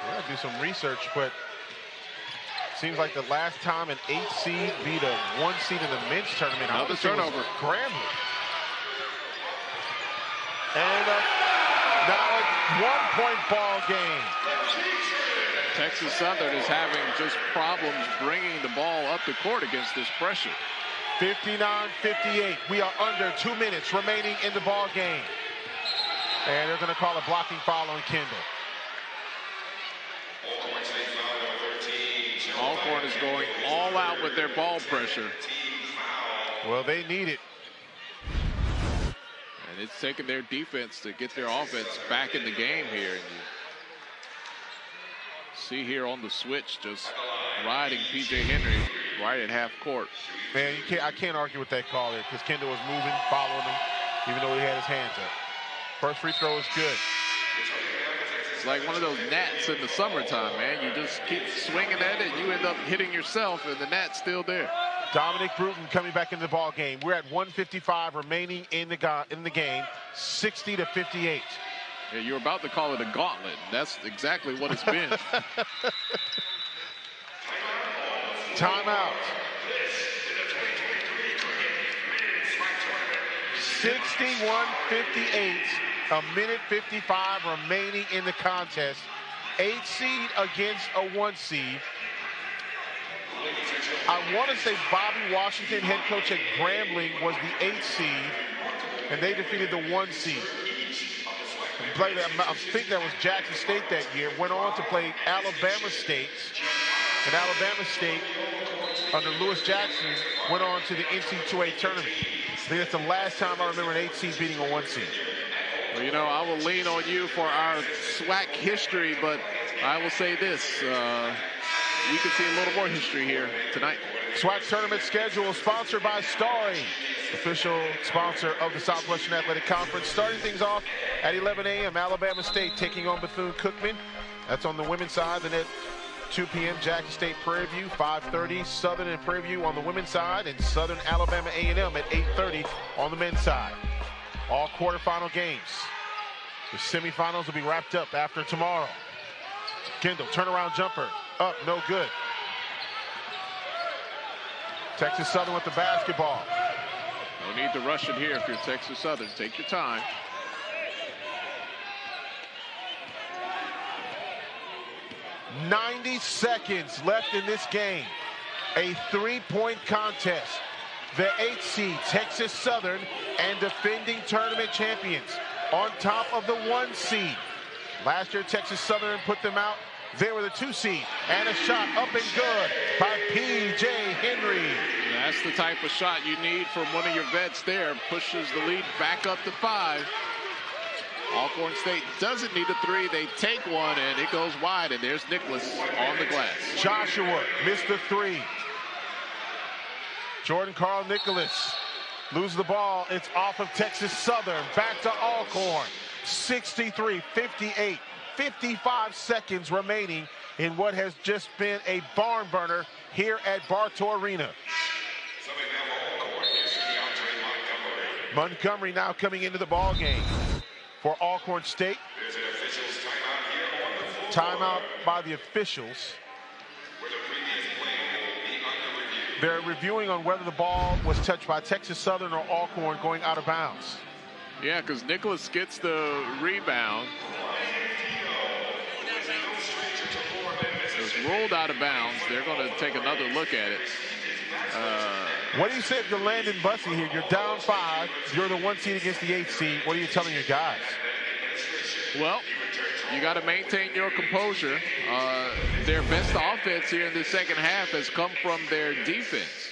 Speaker 1: We're gonna do some research, but seems like the last time an 8 seed beat a 1 seed in the men's tournament.
Speaker 2: Another turnover.
Speaker 1: Grambling. And now a 1-point ball game.
Speaker 2: Texas Southern is having just problems bringing the ball up the court against this pressure.
Speaker 1: 59-58. We are under 2 minutes remaining in the ball game. And they're going to call a blocking foul on Kendall.
Speaker 2: Alcorn is going all out with their ball pressure.
Speaker 1: Well, they need it.
Speaker 2: And it's taken their defense to get their offense back in the game here. And you see here on the switch, just riding P.J. Henry right at half court.
Speaker 1: Man, I can't argue with that call there because Kendall was moving, following him, even though he had his hands up. First free throw is good.
Speaker 2: It's like one of those gnats in the summertime, man. You just keep swinging at it, and you end up hitting yourself, and the gnat's still there.
Speaker 1: Dominic Bruton coming back into the ball game. We're at 1:55 remaining in the game, 60-58.
Speaker 2: Yeah, you're about to call it a gauntlet. That's exactly what it's been.
Speaker 1: Timeout. 61-58. A minute 55 remaining in the contest. 8 seed against a 1 seed. I want to say Bobby Washington, head coach at Grambling, was the 8 seed, and they defeated the 1 seed. I think that was Jackson State that year. Went on to play Alabama State, and Alabama State, under Lewis Jackson, went on to the NC2A tournament. I think that's the last time I remember an 8 seed beating a 1 seed.
Speaker 2: Well, you know, I will lean on you for our SWAC history, but I will say this. We could see a little more history here tonight.
Speaker 1: SWAC tournament schedule sponsored by Starry, official sponsor of the Southwestern Athletic Conference. Starting things off at 11 a.m. Alabama State taking on Bethune-Cookman. That's on the women's side. Then at 2 p.m. Jackson State Prairie View, 5:30 Southern and Prairie View on the women's side, and Southern Alabama A&M at 8:30 on the men's side. All quarterfinal games. The semifinals will be wrapped up after tomorrow. Kendall, turnaround jumper, up, no good. Texas Southern with the basketball.
Speaker 2: No need to rush it here if you're Texas Southern. Take your time.
Speaker 1: .90 seconds left in this game. A 3-point contest. The 8 seed, Texas Southern, and defending tournament champions on top of the 1 seed. Last year, Texas Southern put them out There with a 2 seed. And a shot up and good by P.J. Henry.
Speaker 2: That's the type of shot you need from one of your vets there. Pushes the lead back up to 5. Alcorn State doesn't need a 3. They take one, and it goes wide, and there's Nicholas on the glass.
Speaker 1: Joshua missed the 3. Jordan Carl Nicholas loses the ball. It's off of Texas Southern. Back to Alcorn. 63-58. 55 seconds remaining in what has just been a barn burner here at Bartow Arena. Montgomery now coming into the ball game for Alcorn State. Timeout by the officials. They're reviewing on whether the ball was touched by Texas Southern or Alcorn going out of bounds.
Speaker 2: Yeah, because Nicholas gets the rebound. It was ruled out of bounds. They're going to take another look at it.
Speaker 1: What do you say if you're Landon Bussey here? You're down 5. You're the 1 seed against the 8 seed. What are you telling your guys?
Speaker 2: Well, you got to maintain your composure. Their best offense here in the second half has come from their defense.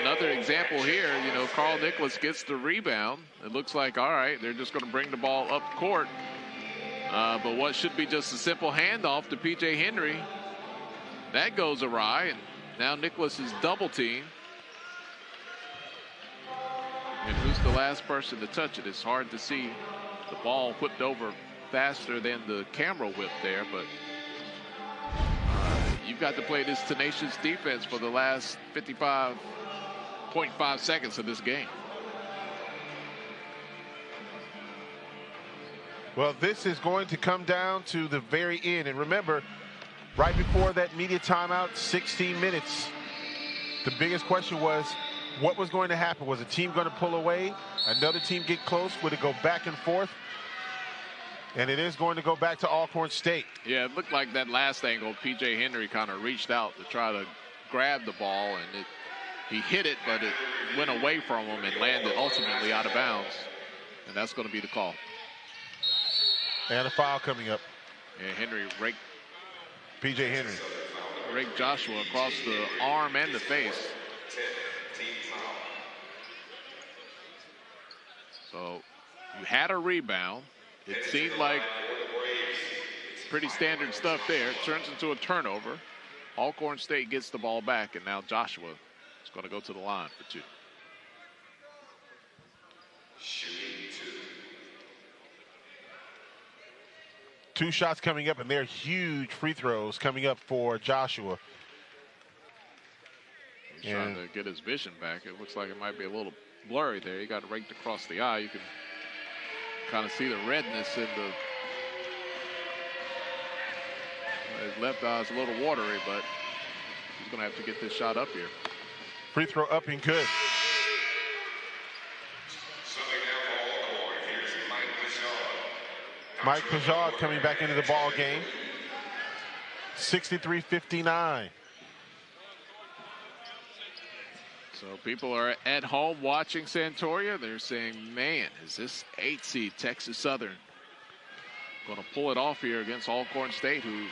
Speaker 2: Another example here, you know, Carl Nicholas gets the rebound. It looks like, all right, they're just going to bring the ball up court. But what should be just a simple handoff to P.J. Henry, that goes awry, and now Nicholas is double teamed. And who's the last person to touch it? It's hard to see. The ball whipped over faster than the camera whip there, but you've got to play this tenacious defense for the last 55.5 seconds of this game.
Speaker 1: Well, this is going to come down to the very end. And remember, right before that media timeout, 16 minutes, the biggest question was, what was going to happen? Was a team going to pull away? Another team get close? Would it go back and forth? And it is going to go back to Alcorn State.
Speaker 2: Yeah, it looked like that last angle, P.J. Henry kind of reached out to try to grab the ball, and he hit it, but it went away from him and landed ultimately out of bounds. And that's going to be the call.
Speaker 1: And a foul coming up.
Speaker 2: Yeah, Henry raked
Speaker 1: P.J. Henry.
Speaker 2: Raked Joshua across the arm and the face. So you had a rebound. It seemed like pretty standard stuff there. It turns into a turnover. Alcorn State gets the ball back, and now Joshua is going to go to the line for 2.
Speaker 1: Two shots coming up, and they're huge free throws coming up for Joshua.
Speaker 2: He's trying to get his vision back. It looks like it might be a little blurry there. He got raked across the eye. You can kind of see the redness in his left eye's a little watery, but he's going to have to get this shot up here.
Speaker 1: Free throw up and good. Mike Pajard coming back into the ball game. 63-59.
Speaker 2: So people are at home watching Santoria. They're saying, man, is this 8 seed Texas Southern going to pull it off here against Alcorn State, who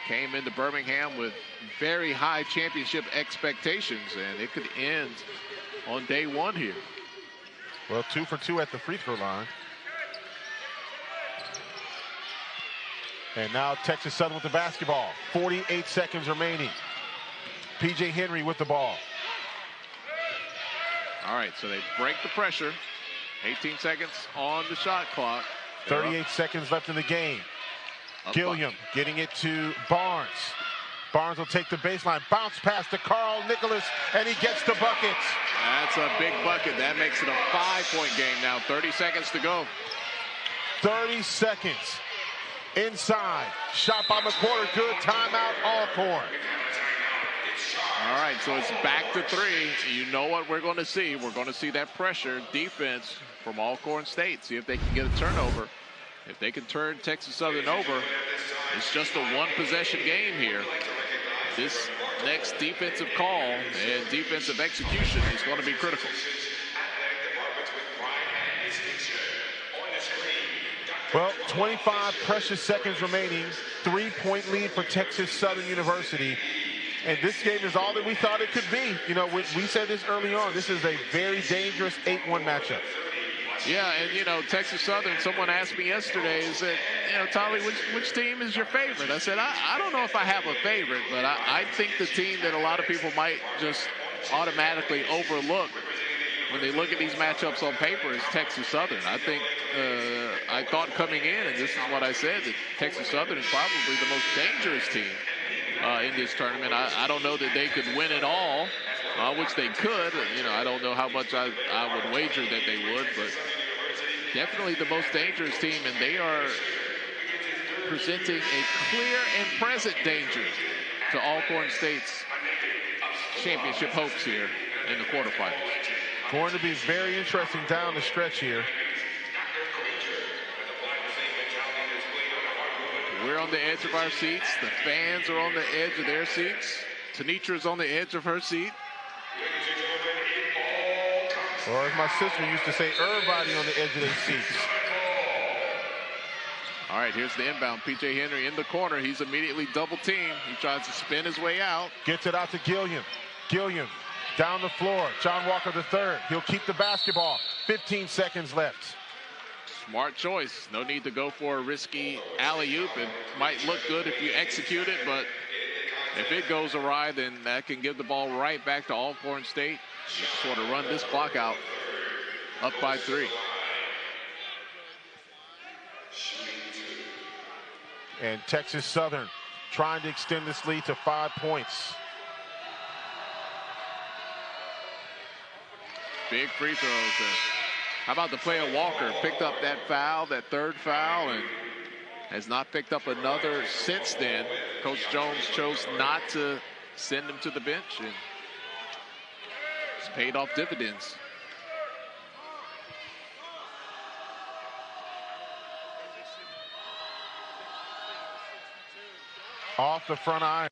Speaker 2: came into Birmingham with very high championship expectations, and it could end on day 1 here.
Speaker 1: Well, 2 for 2 at the free throw line. And now Texas Southern with the basketball. 48 seconds remaining. P.J. Henry with the ball.
Speaker 2: All right, so they break the pressure. 18 seconds on the shot clock.
Speaker 1: 38 seconds left in the game. Gilliam getting it to Barnes. Barnes will take the baseline. Bounce pass to Carl Nicholas, and he gets the bucket.
Speaker 2: That's a big bucket. That makes it a 5-point game now. 30 seconds to go.
Speaker 1: 30 seconds. Inside. Shot by McWhorter. Good. Timeout, Alcorn.
Speaker 2: All right, so it's back to 3. You know what we're going to see. We're going to see that pressure defense from Alcorn State. See if they can get a turnover. If they can turn Texas Southern over, it's just a 1-possession game here. This next defensive call and defensive execution is going to be critical.
Speaker 1: Well, 25 precious seconds remaining. 3-point lead for Texas Southern University. And this game is all that we thought it could be. You know, we said this early on. This is a very dangerous 8-1 matchup.
Speaker 2: Yeah, and, you know, Texas Southern, someone asked me yesterday, is that, you know, Tolly, which team is your favorite? I said, I don't know if I have a favorite, but I think the team that a lot of people might just automatically overlook when they look at these matchups on paper is Texas Southern. I think, I thought coming in, and this is what I said, that Texas Southern is probably the most dangerous team in this tournament. I don't know that they could win it all, which they could. You know, I don't know how much I would wager that they would, but definitely the most dangerous team, and they are presenting a clear and present danger to Alcorn State's championship hopes here in the quarterfinals.
Speaker 1: Going to be very interesting down the stretch here.
Speaker 2: We're on the edge of our seats. The fans are on the edge of their seats. Tanitra's on the edge of her seat.
Speaker 1: Or as my sister used to say, everybody on the edge of their seats.
Speaker 2: All right, here's the inbound. P.J. Henry in the corner. He's immediately double teamed. He tries to spin his way out.
Speaker 1: Gets it out to Gilliam. Gilliam down the floor. John Walker III. He'll keep the basketball. 15 seconds left.
Speaker 2: Smart choice. No need to go for a risky alley-oop. It might look good if you execute it, but if it goes awry, then that can give the ball right back to Alcorn State. You can sort of run this clock out up by 3.
Speaker 1: And Texas Southern trying to extend this lead to 5 points.
Speaker 2: Big free throws. How about the player Walker? Picked up that foul, that third foul, and has not picked up another since then. Coach Jones chose not to send him to the bench, and it's paid off dividends.
Speaker 1: Off the front iron.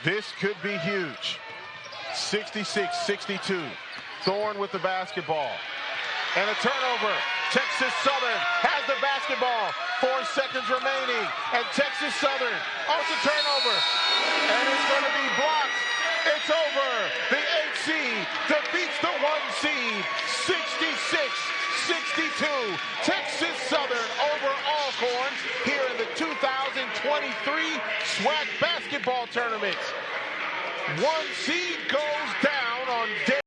Speaker 1: This could be huge. 66-62. Thorne with the basketball. And a turnover. Texas Southern has the basketball. 4 seconds remaining. And Texas Southern on the turnover. And it's going to be blocked. It's over. The 8 seed defeats the 1 seed. 66-62. Texas Southern over Alcorn here in the 2023 SWAC basketball tournament. 1 seed